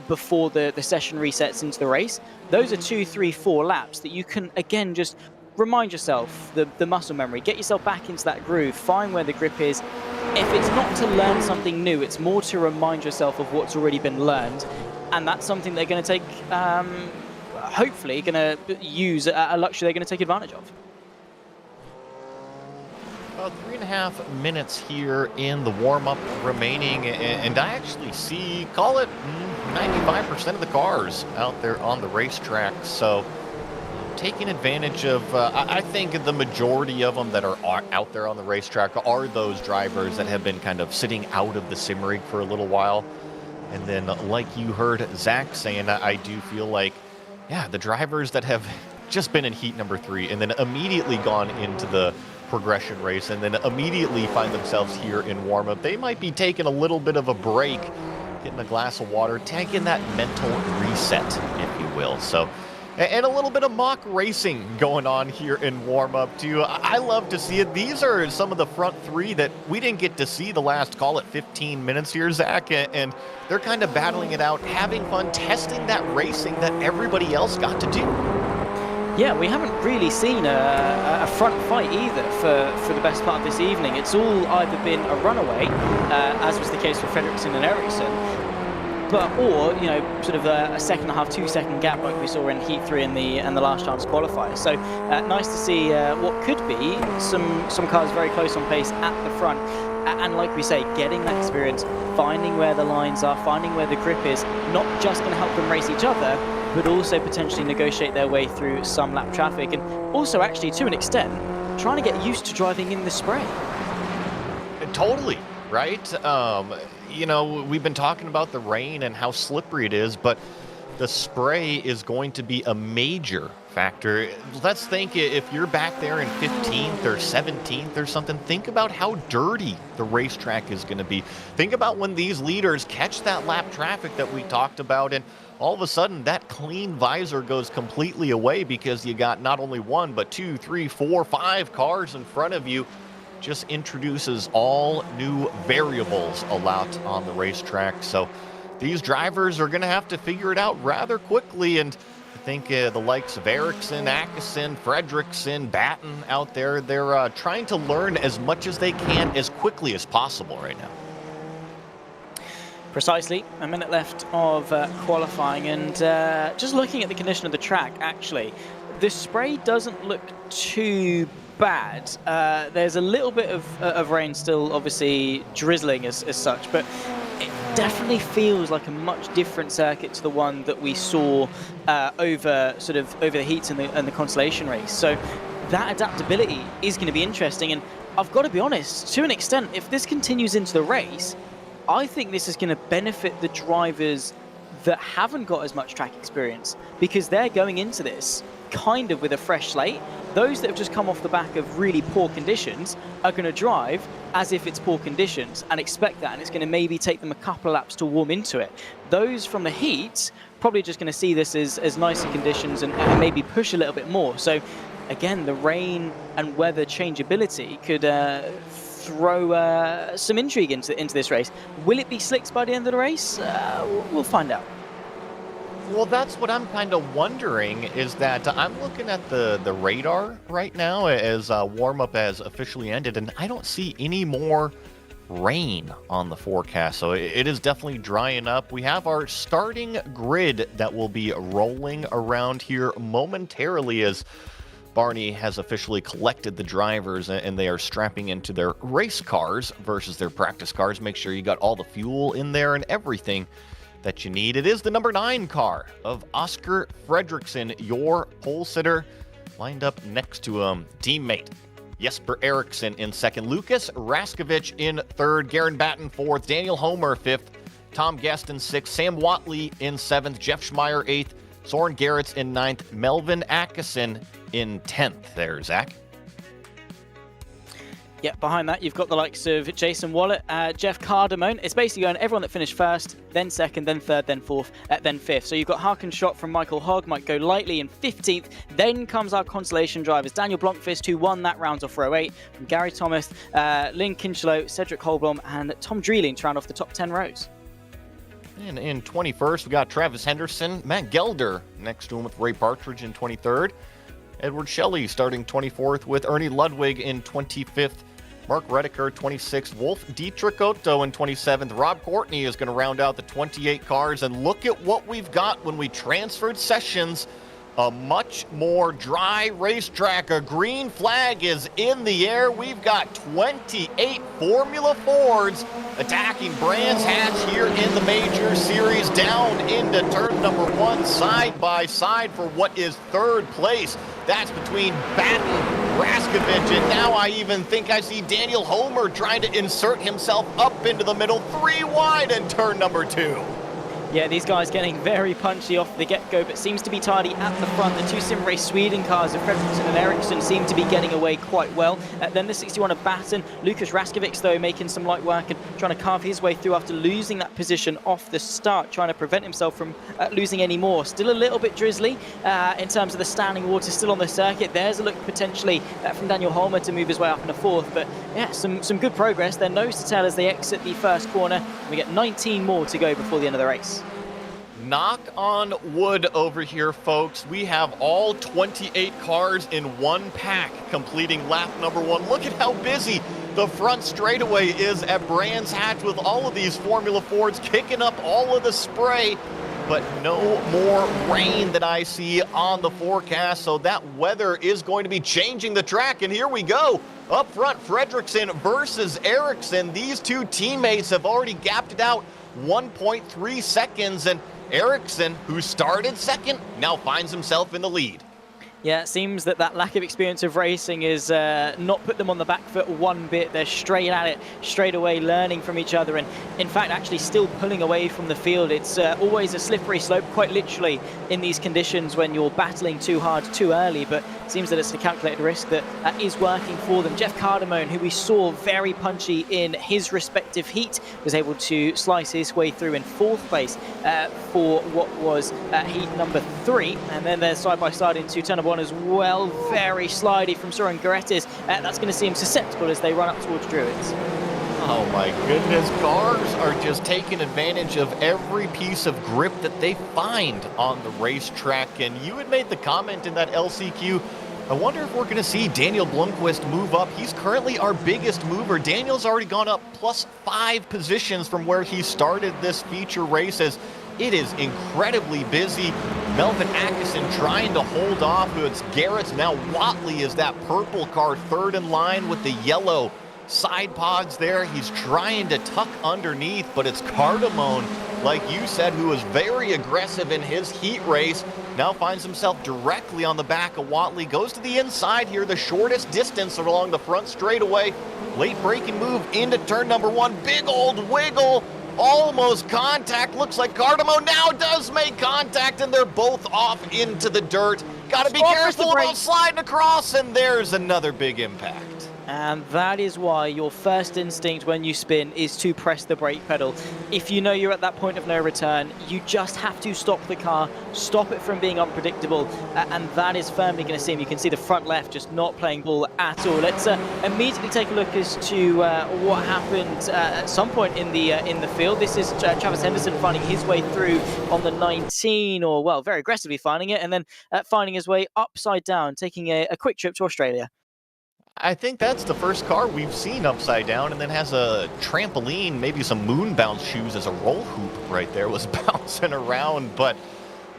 before the session resets into the race. Those are 2, 3, 4 laps that you can, again, just remind yourself, the muscle memory, get yourself back into that groove, find where the grip is. If it's not to learn something new, it's more to remind yourself of what's already been learned. And that's something they're going to take, hopefully, going to use a luxury they're going to take advantage of. About 3.5 minutes here in the warm-up remaining, and I actually see, call it 95% of the cars out there on the racetrack. So taking advantage of, I think the majority of them that are out there on the racetrack are those drivers that have been kind of sitting out of the sim rig for a little while. And then, like you heard Zach saying, I do feel like, yeah, the drivers that have just been in heat number 3 and then immediately gone into the progression race and then immediately find themselves here in warm-up, they might be taking a little bit of a break, getting a glass of water, taking that mental reset, if you will. So, and a little bit of mock racing going on here in warm-up too. I love to see it. These are some of the front 3 that we didn't get to see the last, call it 15 minutes here, Zach, and they're kind of battling it out, having fun, testing that racing that everybody else got to do. Yeah, we haven't really seen a front fight either for the best part of this evening. It's all either been a runaway, as was the case for Fredriksson and Ericsson, or sort of a second and a half, 2-second gap like we saw in Heat 3 and the last chance qualifier. So nice to see what could be some cars very close on pace at the front. And like we say, getting that experience, finding where the lines are, finding where the grip is, not just going to help them race each other, but also potentially negotiate their way through some lap traffic. And also, actually, to an extent, trying to get used to driving in the spray. Totally, right? We've been talking about the rain and how slippery it is, but the spray is going to be a major factor. Let's think if you're back there in 15th or 17th or something, think about how dirty the racetrack is going to be. Think about when these leaders catch that lap traffic that we talked about, and all of a sudden that clean visor goes completely away because you got not only 1, but 2, 3, 4, 5 cars in front of you. Just introduces all new variables a lot on the racetrack. So these drivers are going to have to figure it out rather quickly. And I think the likes of Ericsson, Atkinson, Fredriksson, Batten out there, they're trying to learn as much as they can as quickly as possible right now. Precisely, a minute left of qualifying, and just looking at the condition of the track, actually, the spray doesn't look too bad. There's a little bit of rain still, obviously drizzling as such, but it definitely feels like a much different circuit to the one that we saw over the heats and the consolation race. So that adaptability is going to be interesting, and I've got to be honest, to an extent, if this continues into the race, I think this is going to benefit the drivers that haven't got as much track experience, because they're going into this kind of with a fresh slate. Those that have just come off the back of really poor conditions are going to drive as if it's poor conditions and expect that, and it's going to maybe take them a couple of laps to warm into it. Those from the heat probably just going to see this as nicer conditions and maybe push a little bit more. So again, the rain and weather changeability could throw some intrigue into this race. Will it be slicks by the end of the race? We'll find out. Well, that's what I'm kind of wondering, is that I'm looking at the radar right now as warm-up has officially ended, and I don't see any more rain on the forecast, so it is definitely drying up. We have our starting grid that will be rolling around here momentarily as Barney has officially collected the drivers and they are strapping into their race cars versus their practice cars. Make sure you got all the fuel in there and everything that you need. It is the number 9 car of Oscar Fredriksson, your pole sitter, lined up next to teammate Jesper Eriksson in second, Lucas Raskovich in third, Garen Batten fourth, Daniel Homer fifth, Tom Guest in sixth, Sam Watley in seventh, Jeff Schmeier eighth, Soren Garretts in ninth, Melvin Atkinson in 10th there, Zach. Yeah, behind that, you've got the likes of Jason Wallet, Jeff Cardamone. It's basically going everyone that finished first, then second, then third, then fourth, then fifth. So you've got Harkin Shot from Michael Hogg, Mike Go Lightly in 15th. Then comes our consolation drivers, Daniel Blomqvist, who won that round off row 8, from Gary Thomas, Lynn Kinchelow, Cedric Holblom, and Tom Dreeling to round off the top 10 rows. And in 21st, we got Travis Henderson, Matt Gelder next to him with Ray Partridge in 23rd. Edward Shelley starting 24th with Ernie Ludwig in 25th. Mark Redeker 26th. Wolf Dietrich Otto in 27th. Rob Courtney is going to round out the 28 cars. And look at what we've got when we transferred sessions. A much more dry racetrack. A green flag is in the air. We've got 28 Formula Fords attacking Brands Hatch here in the Major Series, down into turn number 1, side by side for what is third place. That's between Batten, Raskovich, and now I even think I see Daniel Homer trying to insert himself up into the middle, 3 wide in turn number 2. Yeah, these guys getting very punchy off the get-go, but seems to be tidy at the front. The two SimRace Sweden cars of Fredriksson and Eriksson seem to be getting away quite well. Then the 61 of Batten. Lucas Raskovic, though, making some light work and trying to carve his way through after losing that position off the start, trying to prevent himself from losing any more. Still a little bit drizzly in terms of the standing water still on the circuit. There's a look potentially from Daniel Holmer to move his way up in the fourth. But yeah, some good progress. They're nose to tail as they exit the first corner. We get 19 more to go before the end of the race. Knock on wood over here, folks. We have all 28 cars in one pack completing lap number 1. Look at how busy the front straightaway is at Brands Hatch with all of these Formula Fords kicking up all of the spray, but no more rain that I see on the forecast, so that weather is going to be changing the track, and here we go. Up front, Fredriksson versus Eriksson. These two teammates have already gapped it out 1.3 seconds, and Eriksson, who started second, now finds himself in the lead. Yeah, it seems that lack of experience of racing is not put them on the back foot one bit. They're straight at it, straight away, learning from each other, and in fact, actually still pulling away from the field. It's always a slippery slope, quite literally, in these conditions when you're battling too hard too early, but it seems that it's a calculated risk that is working for them. Jeff Cardamone, who we saw very punchy in his respective heat, was able to slice his way through in 4th place for what was heat number 3, and then they're side by side into turn number 1 as well. Very slidey from Soren Garretts. That's going to see him susceptible as they run up towards Druids. Oh my goodness, cars are just taking advantage of every piece of grip that they find on the racetrack. And you had made the comment in that LCQ I wonder if we're going to see Daniel Blomqvist move up. He's currently our biggest mover. Daniel's already gone up +5 positions from where he started this feature race, as it is incredibly busy. Melvin Atkinson trying to hold off. It's Garrett's. Now Watley is that purple car, third in line with the yellow side pods there. He's trying to tuck underneath, but it's Cardamone, like you said, who was very aggressive in his heat race. Now finds himself directly on the back of Watley. Goes to the inside here, the shortest distance along the front straightaway. Late braking move into turn number 1. Big old wiggle. Almost contact. Looks like Cardamone now does make contact, and they're both off into the dirt. Got to be careful about sliding across, and there's another big impact. And that is why your first instinct when you spin is to press the brake pedal. If you know you're at that point of no return, you just have to stop the car, stop it from being unpredictable, and that is firmly going to see him. You can see the front left just not playing ball at all. Let's immediately take a look as to what happened at some point in the field. This is Travis Henderson finding his way through on the 19, or well, very aggressively finding it, and then finding his way upside down, taking a quick trip to Australia. I think that's the first car we've seen upside down, and then has a trampoline, maybe some moon bounce shoes as a roll hoop right there, was bouncing around. But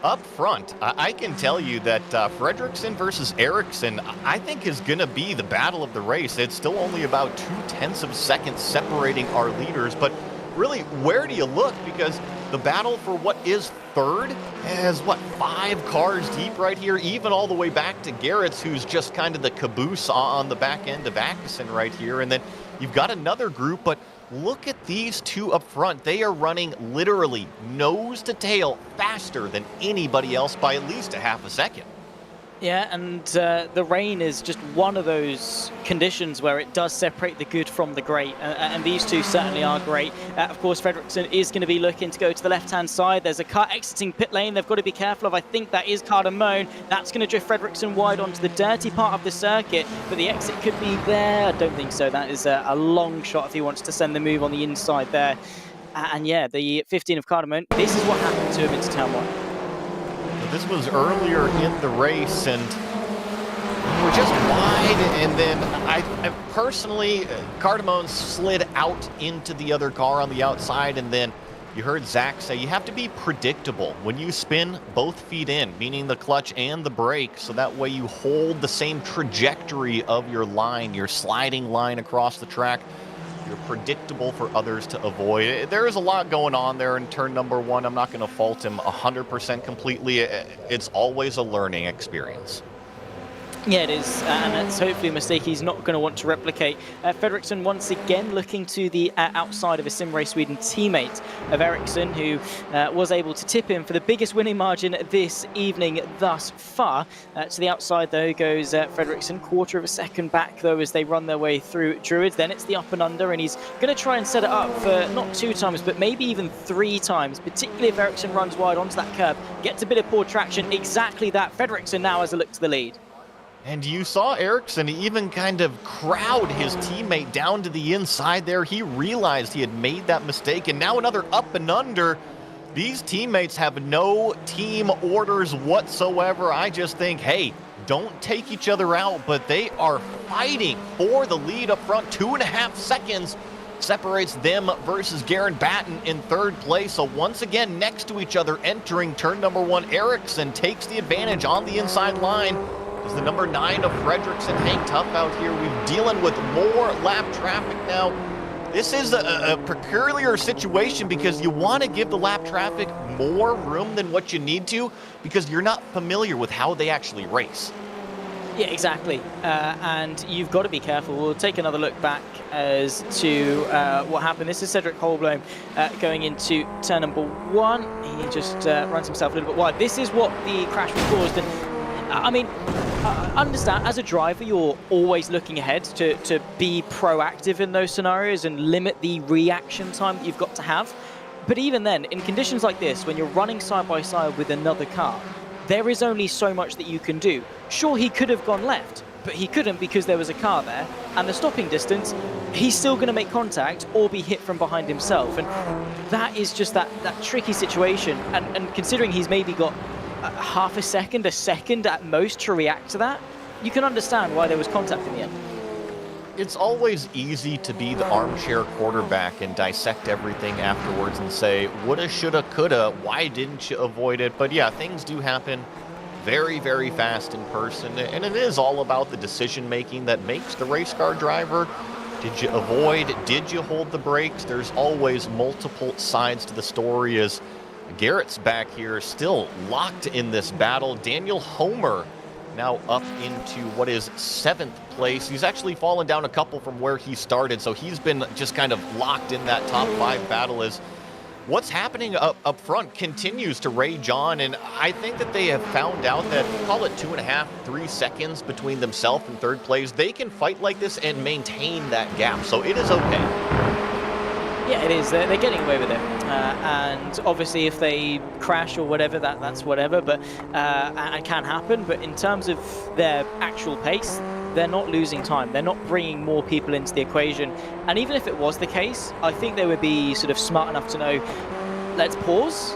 up front, I can tell you that Fredriksson versus Ericsson, I think, is going to be the battle of the race. It's still only about 0.2 of seconds separating our leaders, but really, where do you look? Because the battle for what is third is, 5 cars deep right here, even all the way back to Garrett's, who's just kind of the caboose on the back end of Atkinson right here. And then you've got another group, but look at these two up front. They are running literally nose to tail faster than anybody else by at least a half a second. Yeah, and the rain is just one of those conditions where it does separate the good from the great, and these two certainly are great. Of course, Fredriksson is going to be looking to go to the left-hand side. There's a car exiting pit lane they've got to be careful of. I think that is Cardamone. That's going to drift Fredriksson wide onto the dirty part of the circuit, but the exit could be there. I don't think so. That is a long shot if he wants to send the move on the inside there. And yeah, the 15 of Cardamone, this is what happened to him into turn 1. This was earlier in the race, and we're just wide, and then I personally, Cardamone slid out into the other car on the outside, and then you heard Zach say you have to be predictable when you spin both feet in, meaning the clutch and the brake, so that way you hold the same trajectory of your line, your sliding line across the track. You're predictable for others to avoid. There is a lot going on there in turn number 1. I'm not going to fault him 100% completely. It's always a learning experience. Yeah, it is, and that's hopefully a mistake he's not going to want to replicate. Fredriksson once again looking to the outside of a SimRace Sweden teammate of Ericsson, who was able to tip him for the biggest winning margin this evening thus far. To the outside, though, goes Fredriksson, 1/4 of a second back, though, as they run their way through Druids. Then it's the up and under, and he's going to try and set it up for not 2 times, but maybe even 3 times, particularly if Ericsson runs wide onto that curb, gets a bit of poor traction. Exactly that. Fredriksson now has a look to the lead. And you saw Ericsson even kind of crowd his teammate down to the inside there. He realized he had made that mistake, and now another up and under. These teammates have no team orders whatsoever. I just think, hey, don't take each other out, but they are fighting for the lead up front. 2.5 seconds separates them versus Garen Batten in third place. So once again, next to each other, entering turn number 1, Ericsson takes the advantage on the inside line. Is the number 9 of Fredriksson, Hank Tough out here. We're dealing with more lap traffic now. This is a peculiar situation because you want to give the lap traffic more room than what you need to, because you're not familiar with how they actually race. Yeah, exactly. And you've got to be careful. We'll take another look back as to what happened. This is Cedric Holblom going into turn number 1. He just runs himself a little bit wide. This is what the crash was caused. And I mean, understand, as a driver, you're always looking ahead to be proactive in those scenarios and limit the reaction time that you've got to have. But even then, in conditions like this, when you're running side by side with another car, there is only so much that you can do. Sure, he could have gone left, but he couldn't because there was a car there. And the stopping distance, he's still going to make contact or be hit from behind himself. And that is just that tricky situation. And considering he's maybe got half a second at most to react to that, you can understand why there was contact in the end. It's always easy to be the armchair quarterback and dissect everything afterwards and say, woulda, shoulda, coulda, why didn't you avoid it? But yeah, things do happen very, very fast in person, and it is all about the decision making that makes the race car driver. Did you avoid? Did you hold the brakes? There's always multiple sides to the story, as Garrett's back here still locked in this battle. Daniel Homer now up into what is 7th place. He's actually fallen down a couple from where he started, so he's been just kind of locked in that top 5 battle as what's happening up front continues to rage on, and I think that they have found out that, call it 2.5, 3 seconds between themselves and 3rd place. They can fight like this and maintain that gap, so it is okay. Yeah, it is. They're getting away with it. And obviously if they crash or whatever, that's whatever, but it can happen. But in terms of their actual pace, they're not losing time. They're not bringing more people into the equation. And even if it was the case, I think they would be sort of smart enough to know, let's pause,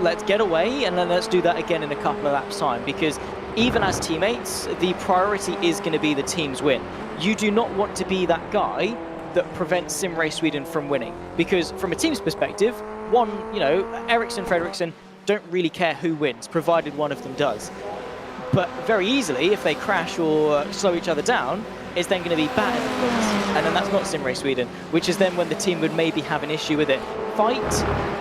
let's get away, and then let's do that again in a couple of laps time. Because even as teammates, the priority is going to be the team's win. You do not want to be that guy that prevents SimRace Sweden from winning. Because from a team's perspective, one, you know, Ericsson, Fredriksson don't really care who wins, provided one of them does. But very easily, if they crash or slow each other down, it's then going to be bad points. And then that's not SimRace Sweden, which is then when the team would maybe have an issue with it. Fight,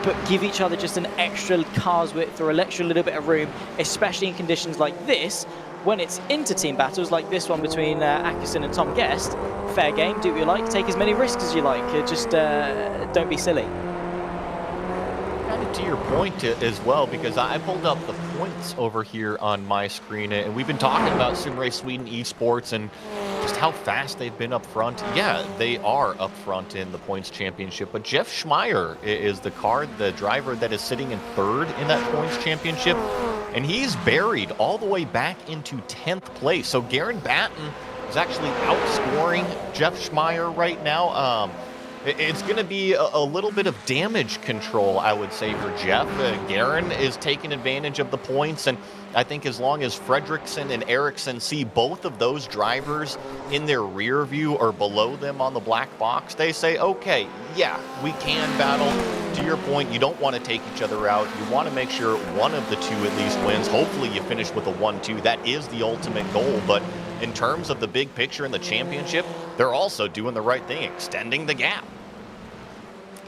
but give each other just an extra car's width or an extra little bit of room, especially in conditions like this. When it's inter-team battles like this one between Ackerson and Tom Guest, fair game, do what you like, take as many risks as you like, just don't be silly. Kind of to your point as well, because I pulled up the points over here on my screen, and we've been talking about SimRace Sweden esports and just how fast they've been up front. Yeah, they are up front in the points championship, but Jeff Schmeier is the driver that is sitting in 3rd in that points championship. And he's buried all the way back into 10th place. So Garen Batten is actually outscoring Jeff Schmeier right now. It's going to be a little bit of damage control, I would say, for Jeff. Garen is taking advantage of the points, and I think as long as Fredriksson and Ericsson see both of those drivers in their rear view or below them on the black box, they say, okay, yeah, we can battle. To your point, you don't want to take each other out. You want to make sure one of the two at least wins. Hopefully you finish with a 1-2. That is the ultimate goal, but in terms of the big picture in the championship, they're also doing the right thing, extending the gap.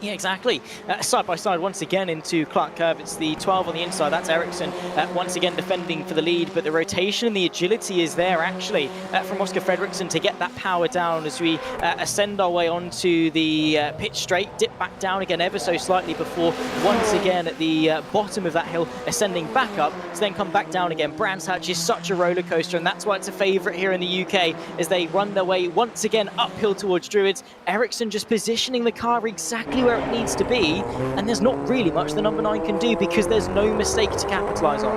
Yeah, exactly. Side by side once again into Clark Curve. It's the 12 on the inside. That's Ericsson once again defending for the lead, but the rotation and the agility is there actually from Oscar Fredriksson to get that power down as we ascend our way onto the pitch straight, dip back down again ever so slightly before once again at the bottom of that hill ascending back up to then come back down again. Brands Hatch is such a roller coaster, and that's why it's a favourite here in the UK as they run their way once again uphill towards Druids. Ericsson just positioning the car exactly where it needs to be, and there's not really much the number 9 can do because there's no mistake to capitalise on.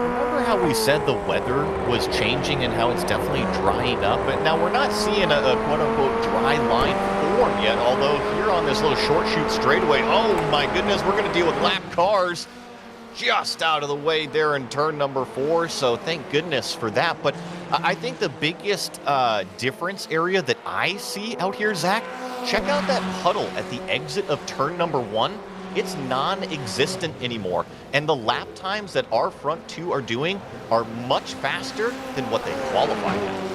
Remember how we said the weather was changing and how it's definitely drying up? But now we're not seeing a quote-unquote dry line form yet, although here on this little short shoot straightaway, oh my goodness, we're going to deal with lap cars just out of the way there in turn number 4, so thank goodness for that. But I think the biggest difference area that I see out here, Zach, check out that puddle at the exit of turn number 1. It's non-existent anymore, and the lap times that our front 2 are doing are much faster than what they qualified at.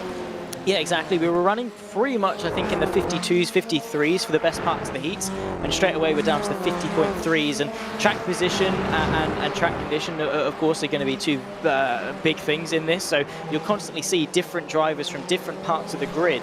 Yeah, exactly. We were running pretty much, I think, in the 52s, 53s for the best parts of the heats, and straight away we're down to the 50.3s. And track position and track condition, of course, are going to be two big things in this. So you'll constantly see different drivers from different parts of the grid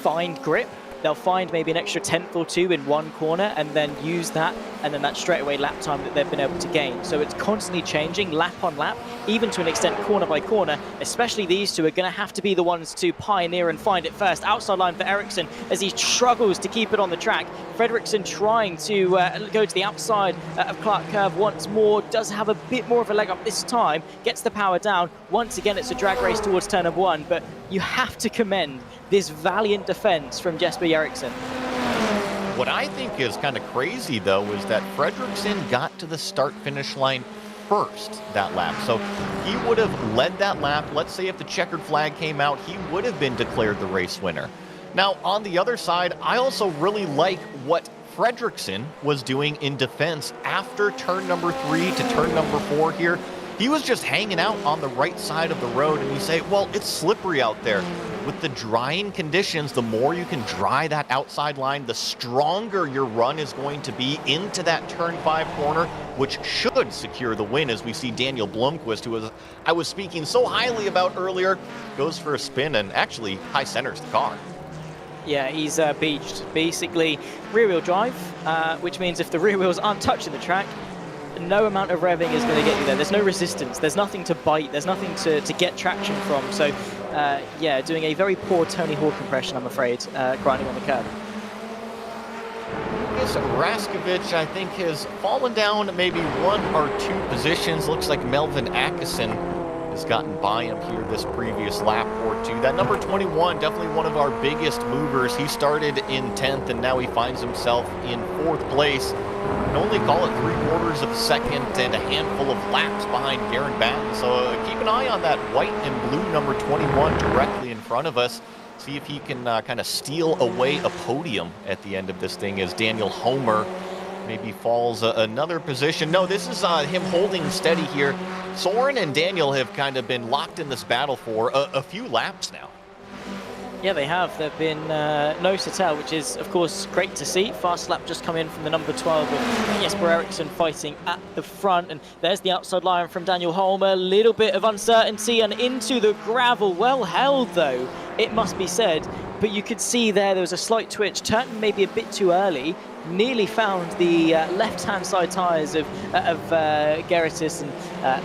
find grip. They'll find maybe an extra 10th or 2 in one corner and then use that, and then that straightaway lap time that they've been able to gain. So it's constantly changing lap on lap, even to an extent corner by corner. Especially these two are going to have to be the ones to pioneer and find it first. Outside line for Ericsson as he struggles to keep it on the track. Fredriksson trying to go to the outside of Clark Curve once more, does have a bit more of a leg up this time, gets the power down. Once again, it's a drag race towards turn number 1, but you have to commend this valiant defense from Jesper Ericsson. What I think is kind of crazy, though, is that Fredriksson got to the start-finish line first that lap. So he would have led that lap. Let's say if the checkered flag came out, he would have been declared the race winner. Now, on the other side, I also really like what Fredrickson was doing in defense after turn number 3 to turn number 4 here. He was just hanging out on the right side of the road, and you say, well, it's slippery out there. With the drying conditions, the more you can dry that outside line, the stronger your run is going to be into that turn 5 corner, which should secure the win, as we see Daniel Blomqvist, who I was speaking so highly about earlier, goes for a spin and actually high centers the car. Yeah, he's beached. Basically, rear-wheel drive, which means if the rear wheels aren't touching the track, no amount of revving is going to get you there. There's no resistance. There's nothing to bite. There's nothing to get traction from. So, yeah, doing a very poor Tony Hawk impression, I'm afraid, grinding on the curb. Raskovich, I think, has fallen down maybe 1 or 2 positions. Looks like Melvin Atkinson has gotten by him here this previous lap or 2. That number 21, definitely one of our biggest movers. He started in 10th, and now he finds himself in 4th place. And only call it 3/4 of a second and a handful of laps behind Garen Batten. So keep an eye on that white and blue number 21 directly in front of us. See if he can kind of steal away a podium at the end of this thing, as Daniel Homer maybe falls another position. No, this is him holding steady here. Soren and Daniel have kind of been locked in this battle for a few laps now. Yeah, they have. There have been no to tell, which is, of course, great to see. Fast lap just come in from the number 12 with Jesper Eriksson fighting at the front. And there's the outside line from Daniel Holmer. A little bit of uncertainty and into the gravel. Well held, though, it must be said. But you could see there was a slight twitch, turned maybe a bit too early. Nearly found the left-hand side tyres of Gerritis, and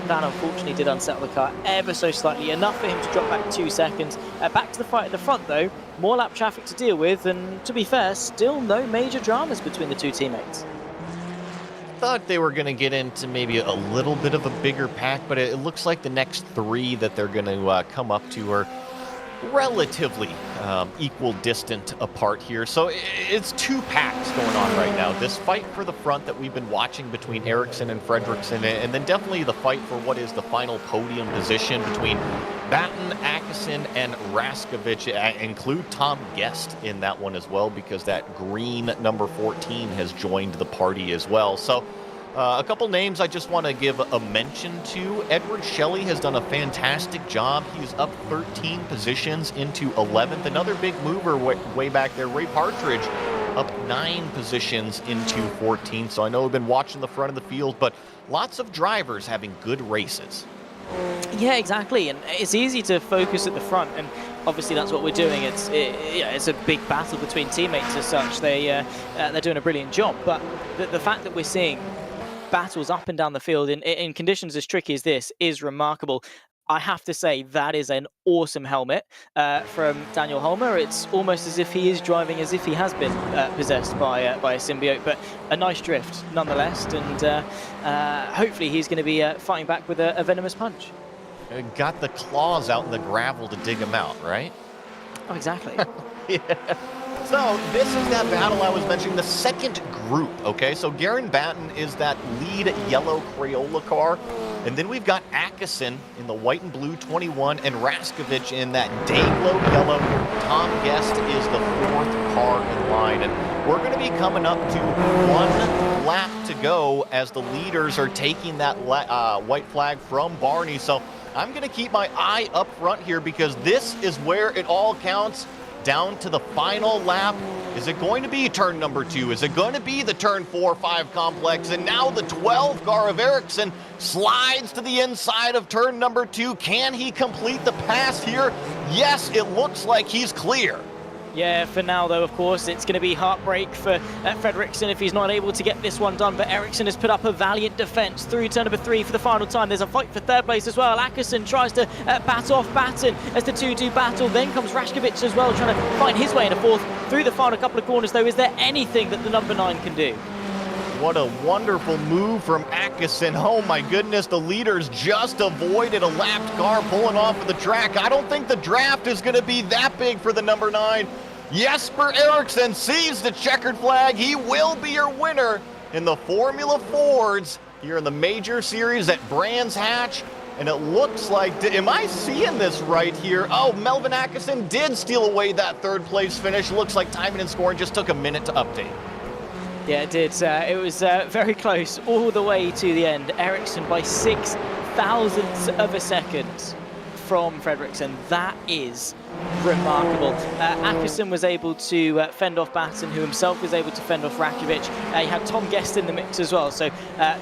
that unfortunately did unsettle the car ever so slightly, enough for him to drop back 2 seconds. Back to the fight at the front, though. More lap traffic to deal with, and to be fair, still no major dramas between the 2 teammates. Thought they were going to get into maybe a little bit of a bigger pack, but it looks like the next 3 that they're going to come up to are relatively equal distant apart here. So it's 2 packs going on right now. This fight for the front that we've been watching between Eriksson and Fredrickson, and then definitely the fight for what is the final podium position between Batten, Atkinson, and Raskovich. Include Tom Guest in that one as well, because that green number 14 has joined the party as well. So a couple names I just want to give a mention to. Edward Shelley has done a fantastic job. He's up 13 positions into 11th. Another big mover way back there, Ray Partridge, up 9 positions into 14th. So I know we've been watching the front of the field, but lots of drivers having good races. Yeah, exactly. And it's easy to focus at the front, and obviously that's what we're doing. It's a big battle between teammates as such. They're doing a brilliant job. But the fact that we're seeing battles up and down the field in conditions as tricky as this is remarkable. I have to say that is an awesome helmet from Daniel Holmer. It's almost as if he is driving as if he has been possessed by a symbiote, but a nice drift nonetheless, and hopefully he's going to be fighting back with a venomous punch. Got the claws out in the gravel to dig him out, right? Oh, exactly. Yeah. So this is that battle I was mentioning, the second group, okay? So Garen Batten is that lead yellow Crayola car. And then we've got Atkinson in the white and blue 21 and Raskovich in that Dayglow yellow. Tom Guest is the 4th car in line. And we're going to be coming up to 1 lap to go as the leaders are taking that white flag from Barney. So I'm going to keep my eye up front here, because this is where it all counts. Down to the final lap. Is it going to be turn number 2? Is it going to be the turn 4-5 complex? And now the 12 car of Eriksson slides to the inside of turn number 2. Can he complete the pass here? Yes, it looks like he's clear. Yeah, for now, though, of course, it's going to be heartbreak for Fredrickson if he's not able to get this one done. But Eriksson has put up a valiant defense through turn number 3 for the final time. There's a fight for 3rd place as well. Atkinson tries to bat off Batten as the 2-2 battle. Then comes Raskovich as well, trying to find his way in a 4th through the final couple of corners, though. Is there anything that the number 9 can do? What a wonderful move from Atkinson. Oh my goodness, the leaders just avoided a lapped car pulling off of the track. I don't think the draft is going to be that big for the number 9. Jesper Eriksson sees the checkered flag. He will be your winner in the Formula Fords here in the Major Series at Brands Hatch. And it looks like, am I seeing this right here? Oh, Melvin Atkinson did steal away that third place finish. Looks like timing and scoring just took a minute to update. Yeah, it did. It was very close all the way to the end. Ericsson by 6 thousandths of a second from Fredriksson. That is remarkable. Atkinson was able to fend off Batten, who himself was able to fend off Rakovic. He had Tom Guest in the mix as well. So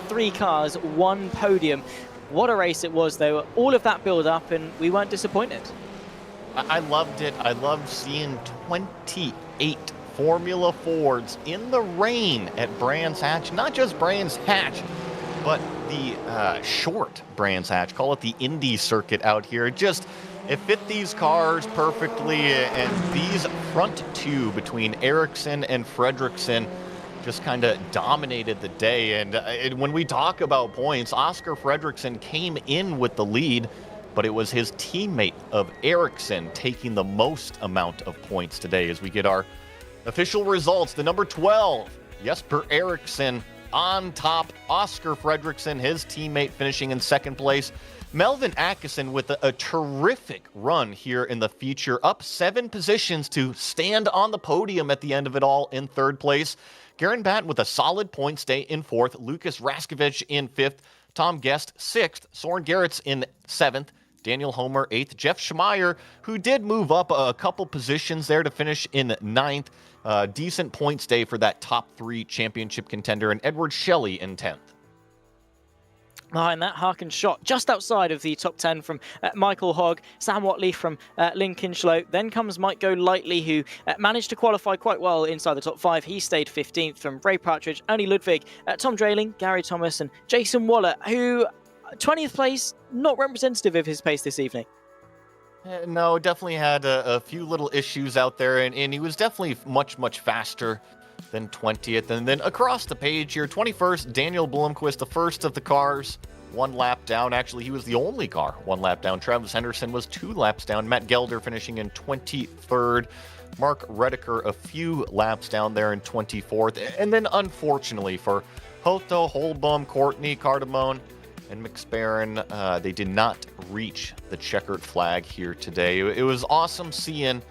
3 cars, 1 podium. What a race it was, though. All of that build-up, and we weren't disappointed. I loved it. I loved seeing 28 Formula Fords in the rain at Brands Hatch. Not just Brands Hatch, but the short Brands Hatch. Call it the Indy circuit out here. It fit these cars perfectly, and these front 2 between Ericsson and Fredriksson just kind of dominated the day. And when we talk about points, Oscar Fredriksson came in with the lead, but it was his teammate of Ericsson taking the most amount of points today. As we get our official results, the number 12, Jesper Ericsson on top, Oscar Fredriksson, his teammate, finishing in second place. Melvin Atkinson with a terrific run here in the feature, up 7 positions to stand on the podium at the end of it all in third place. Garen Batten with a solid points day in fourth. Lucas Raskovic in fifth. Tom Guest sixth. Soren Gerrits in seventh. Daniel Homer eighth. Jeff Schmeier, who did move up a couple positions there to finish in ninth. Decent points day for that top 3 championship contender. And Edward Shelley in 10th. And that Harkin shot just outside of the top 10 from Michael Hogg, Sam Watley from Lincoln Schlote. Then comes Mike Go Lightly, who managed to qualify quite well inside the top 5. He stayed 15th from Ray Partridge, Ernie Ludwig, Tom Drayling, Gary Thomas, and Jason Waller, who 20th place, not representative of his pace this evening. No, definitely had a few little issues out there, and he was definitely much faster than 20th. And then across the page here, 21st, Daniel Blomqvist, the first of the cars, 1 lap down. Actually, he was the only car 1 lap down. Travis Henderson was 2 laps down. Matt Gelder finishing in 23rd. Mark Redeker a few laps down there in 24th. And then unfortunately for Hoto, Holbom, Courtney, Cardamone, and McSparron, they did not reach the checkered flag here today. It was awesome seeing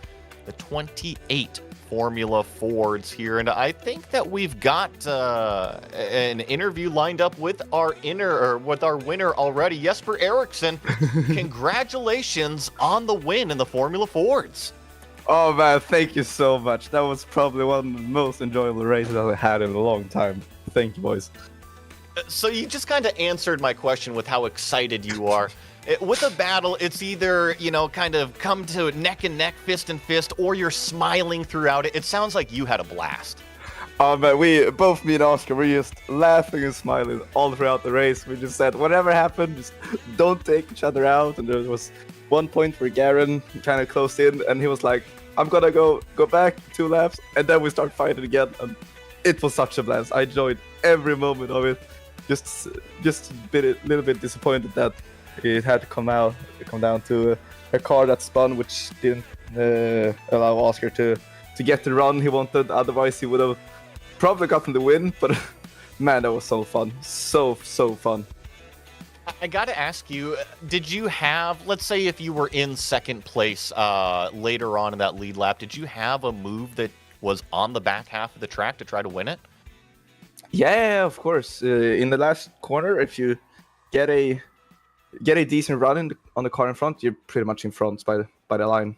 the 28 Formula Fords here, and I think that we've got an interview lined up with our winner already, Jesper Ericsson. Congratulations on the win in the Formula Fords. Oh man, thank you so much. That was probably one of the most enjoyable races I had in a long time. Thank you, boys. So you just kind of answered my question with how excited you are. With a battle, it's either, kind of come to neck and neck, fist and fist, or you're smiling throughout it. It sounds like you had a blast. Oh man, both me and Oscar, were just laughing and smiling all throughout the race. We just said, whatever happened, just don't take each other out. And there was one point where Garen kind of closed in, and he was like, I'm gonna go back 2 laps, and then we start fighting again. And it was such a blast. I enjoyed every moment of it. Just a little bit disappointed that it had to come down to a car that spun, which didn't allow Oscar to get the run he wanted. Otherwise, he would have probably gotten the win. But man, that was so fun, so fun. I got to ask you, did you have, let's say, if you were in second place later on in that lead lap, did you have a move that was on the back half of the track to try to win it? Yeah, of course. In the last corner, if you get a decent run on the car in front, you're pretty much in front by the line.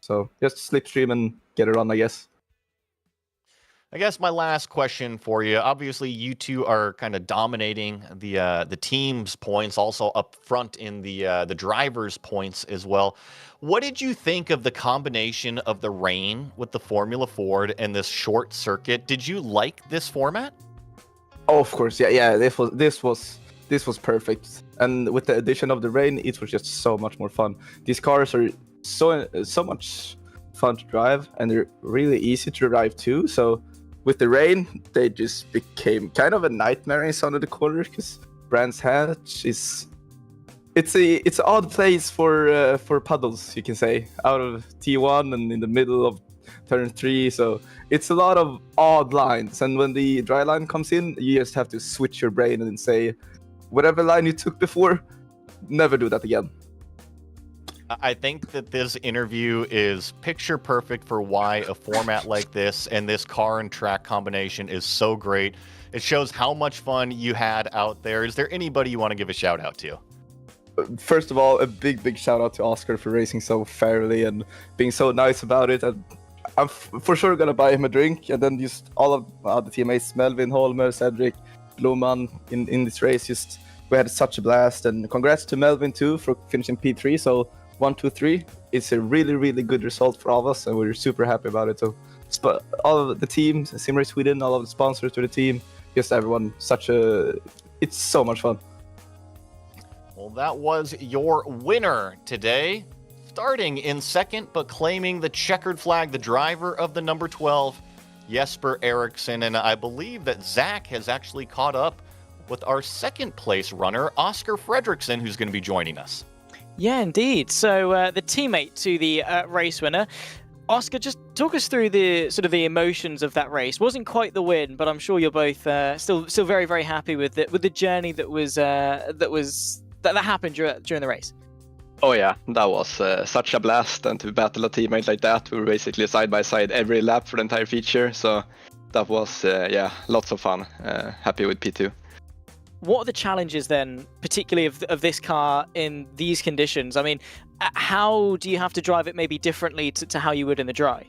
So just slipstream and get a run, I guess. I guess my last question for you, obviously you two are kind of dominating the team's points, also up front in the drivers' points as well. What did you think of the combination of the rain with the Formula Ford and this short circuit? Did you like this format? Oh, of course, yeah. This was perfect, and with the addition of the rain, it was just so much more fun. These cars are so much fun to drive, and they're really easy to drive too. So with the rain, they just became kind of a nightmare in some of the corners because Brands Hatch it's an odd place for puddles, you can say, out of T1 and in the middle of turn 3. So it's a lot of odd lines. And when the dry line comes in, you just have to switch your brain and say, whatever line you took before, never do that again. I think that this interview is picture perfect for why a format like this and this car and track combination is so great. It shows how much fun you had out there. Is there anybody you want to give a shout out to? First of all, a big shout out to Oscar for racing so fairly and being so nice about it. And I'm for sure gonna buy him a drink. And then just all of the teammates, Melvin, Holmer, Cedric, Bluman in this race. Just we had such a blast. And congrats to Melvin too for finishing P3. So 1, 2, 3. It's a really good result for all of us, and we're super happy about it. So all of the team, SimRacing Sweden, all of the sponsors to the team, just everyone, it's so much fun. Well, that was your winner today. Starting in second, but claiming the checkered flag, the driver of the number 12, Jesper Eriksson. And I believe that Zach has actually caught up with our second place runner, Oscar Fredriksson, who's going to be joining us. Yeah, indeed. So the teammate to the race winner, Oscar, just talk us through the sort of the emotions of that race. Wasn't quite the win, but I'm sure you're both still very happy with the journey that happened during the race. Oh yeah, that was such a blast, and to battle a teammate like that, we were basically side by side every lap for the entire feature. So that was lots of fun. Happy with P2. What are the challenges then, particularly of this car in these conditions? I mean, how do you have to drive it maybe differently to how you would in the dry?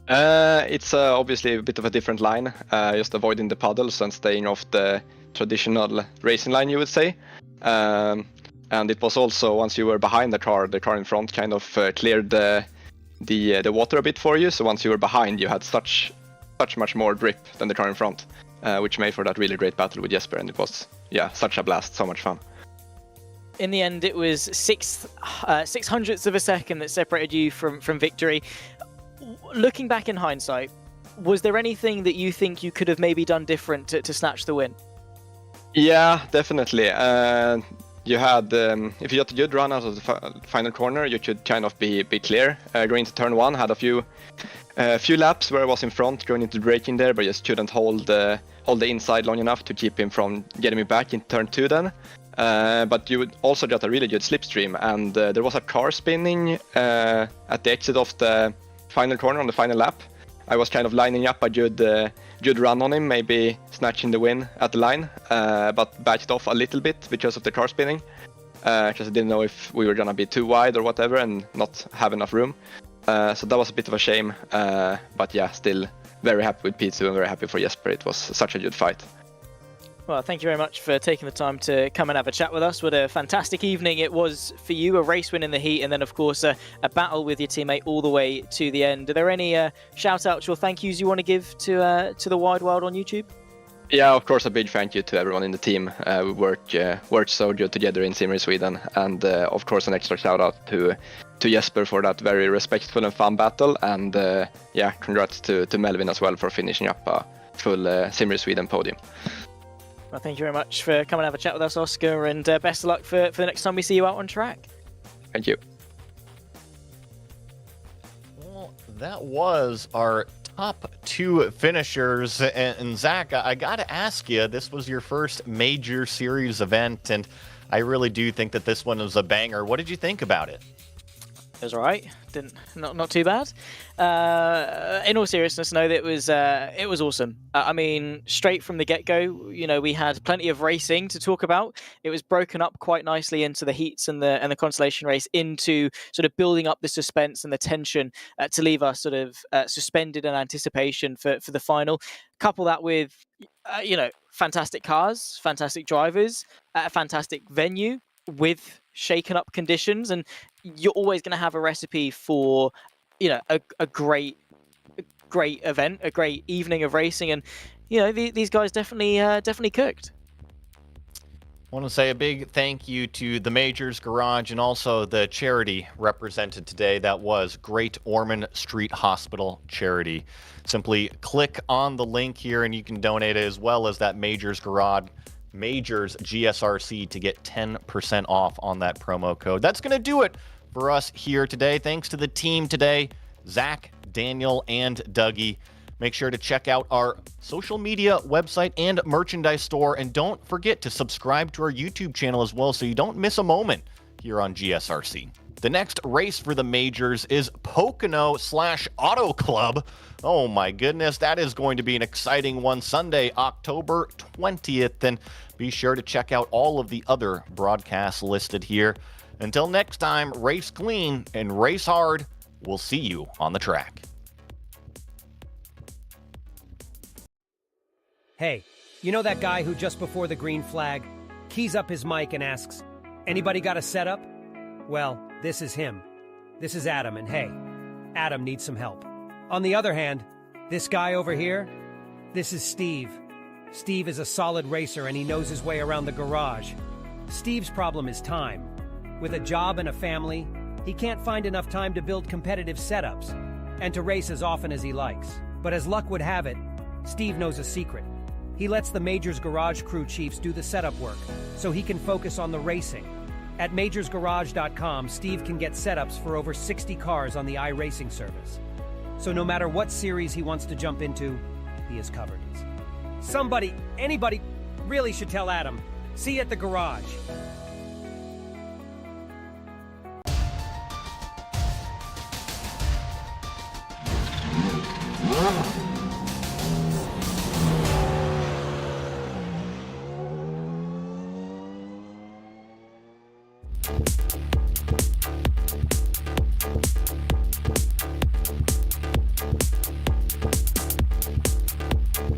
It's obviously a bit of a different line, just avoiding the puddles and staying off the traditional racing line, you would say. And it was also, once you were behind the car in front kind of cleared the water a bit for you. So once you were behind, you had such much more grip than the car in front. Which made for that really great battle with Jesper, and it was such a blast, so much fun. In the end, it was 6/600ths of a second that separated you from victory. Looking back in hindsight, was there anything that you think you could have maybe done different to snatch the win? Yeah, definitely. You had, if you got a good run out of the final corner, you should kind of be clear. Going into turn 1, had a few laps where I was in front going into braking there, but just couldn't hold the inside long enough to keep him from getting me back in turn 2 then. But you also got a really good slipstream, and there was a car spinning at the exit of the final corner on the final lap. I was kind of lining up a good run on him, maybe snatching the win at the line, but backed off a little bit because of the car spinning, because I didn't know if we were gonna be too wide or whatever and not have enough room. So that was a bit of a shame, but yeah, still very happy with P2 and very happy for Jesper. It was such a good fight. Well, thank you very much for taking the time to come and have a chat with us. What a fantastic evening it was for you, a race win in the heat, and then, of course, a battle with your teammate all the way to the end. Are there any shout-outs or thank yous you want to give to the wide world on YouTube? Yeah, of course, a big thank you to everyone in the team. We worked so good together in SimRacing Sweden, and of course, an extra shout-out to Jesper for that very respectful and fun battle, and congrats to Melvin as well for finishing up a full SimRacing Sweden podium. Well, thank you very much for coming and have a chat with us, Oscar, and best of luck for the next time we see you out on track. Thank you. Well, that was our top 2 finishers. And Zach, I got to ask you, this was your first major series event, and I really do think that this one was a banger. What did you think about it? It was all right. Not too bad. In all seriousness, no, it was awesome. I mean, straight from the get-go, we had plenty of racing to talk about. It was broken up quite nicely into the heats and the consolation race, into sort of building up the suspense and the tension to leave us sort of suspended in anticipation for the final. Couple that with fantastic cars, fantastic drivers, a fantastic venue with shaken up conditions, and you're always going to have a recipe for a great event, a great evening of racing, and these guys definitely cooked. I want to say a big thank you to the Majors Garage and also the charity represented today. That was Great Ormond Street Hospital Charity. Simply click on the link here and you can donate it, as well as that Majors Garage, Majors GSRC, to get 10% off on that promo code. That's going to do it for us here today. Thanks to the team today: Zach, Daniel, and Dougie. Make sure to check out our social media, website, and merchandise store. And don't forget to subscribe to our YouTube channel as well so you don't miss a moment here on GSRC. The next race for the majors is Pocono/Auto Club. Oh my goodness, that is going to be an exciting one. Sunday, October 20th. And be sure to check out all of the other broadcasts listed here. Until next time, race clean and race hard. We'll see you on the track. Hey, you know that guy who just before the green flag keys up his mic and asks, "Anybody got a setup?" Well, this is him. This is Adam, and hey, Adam needs some help. On the other hand, this guy over here, this is Steve. Steve is a solid racer and he knows his way around the garage. Steve's problem is time. With a job and a family, he can't find enough time to build competitive setups and to race as often as he likes. But as luck would have it, Steve knows a secret. He lets the Majors Garage crew chiefs do the setup work so he can focus on the racing. At majorsgarage.com, Steve can get setups for over 60 cars on the iRacing service. So no matter what series he wants to jump into, he is covered. Somebody, anybody, really should tell Adam. See you at the garage.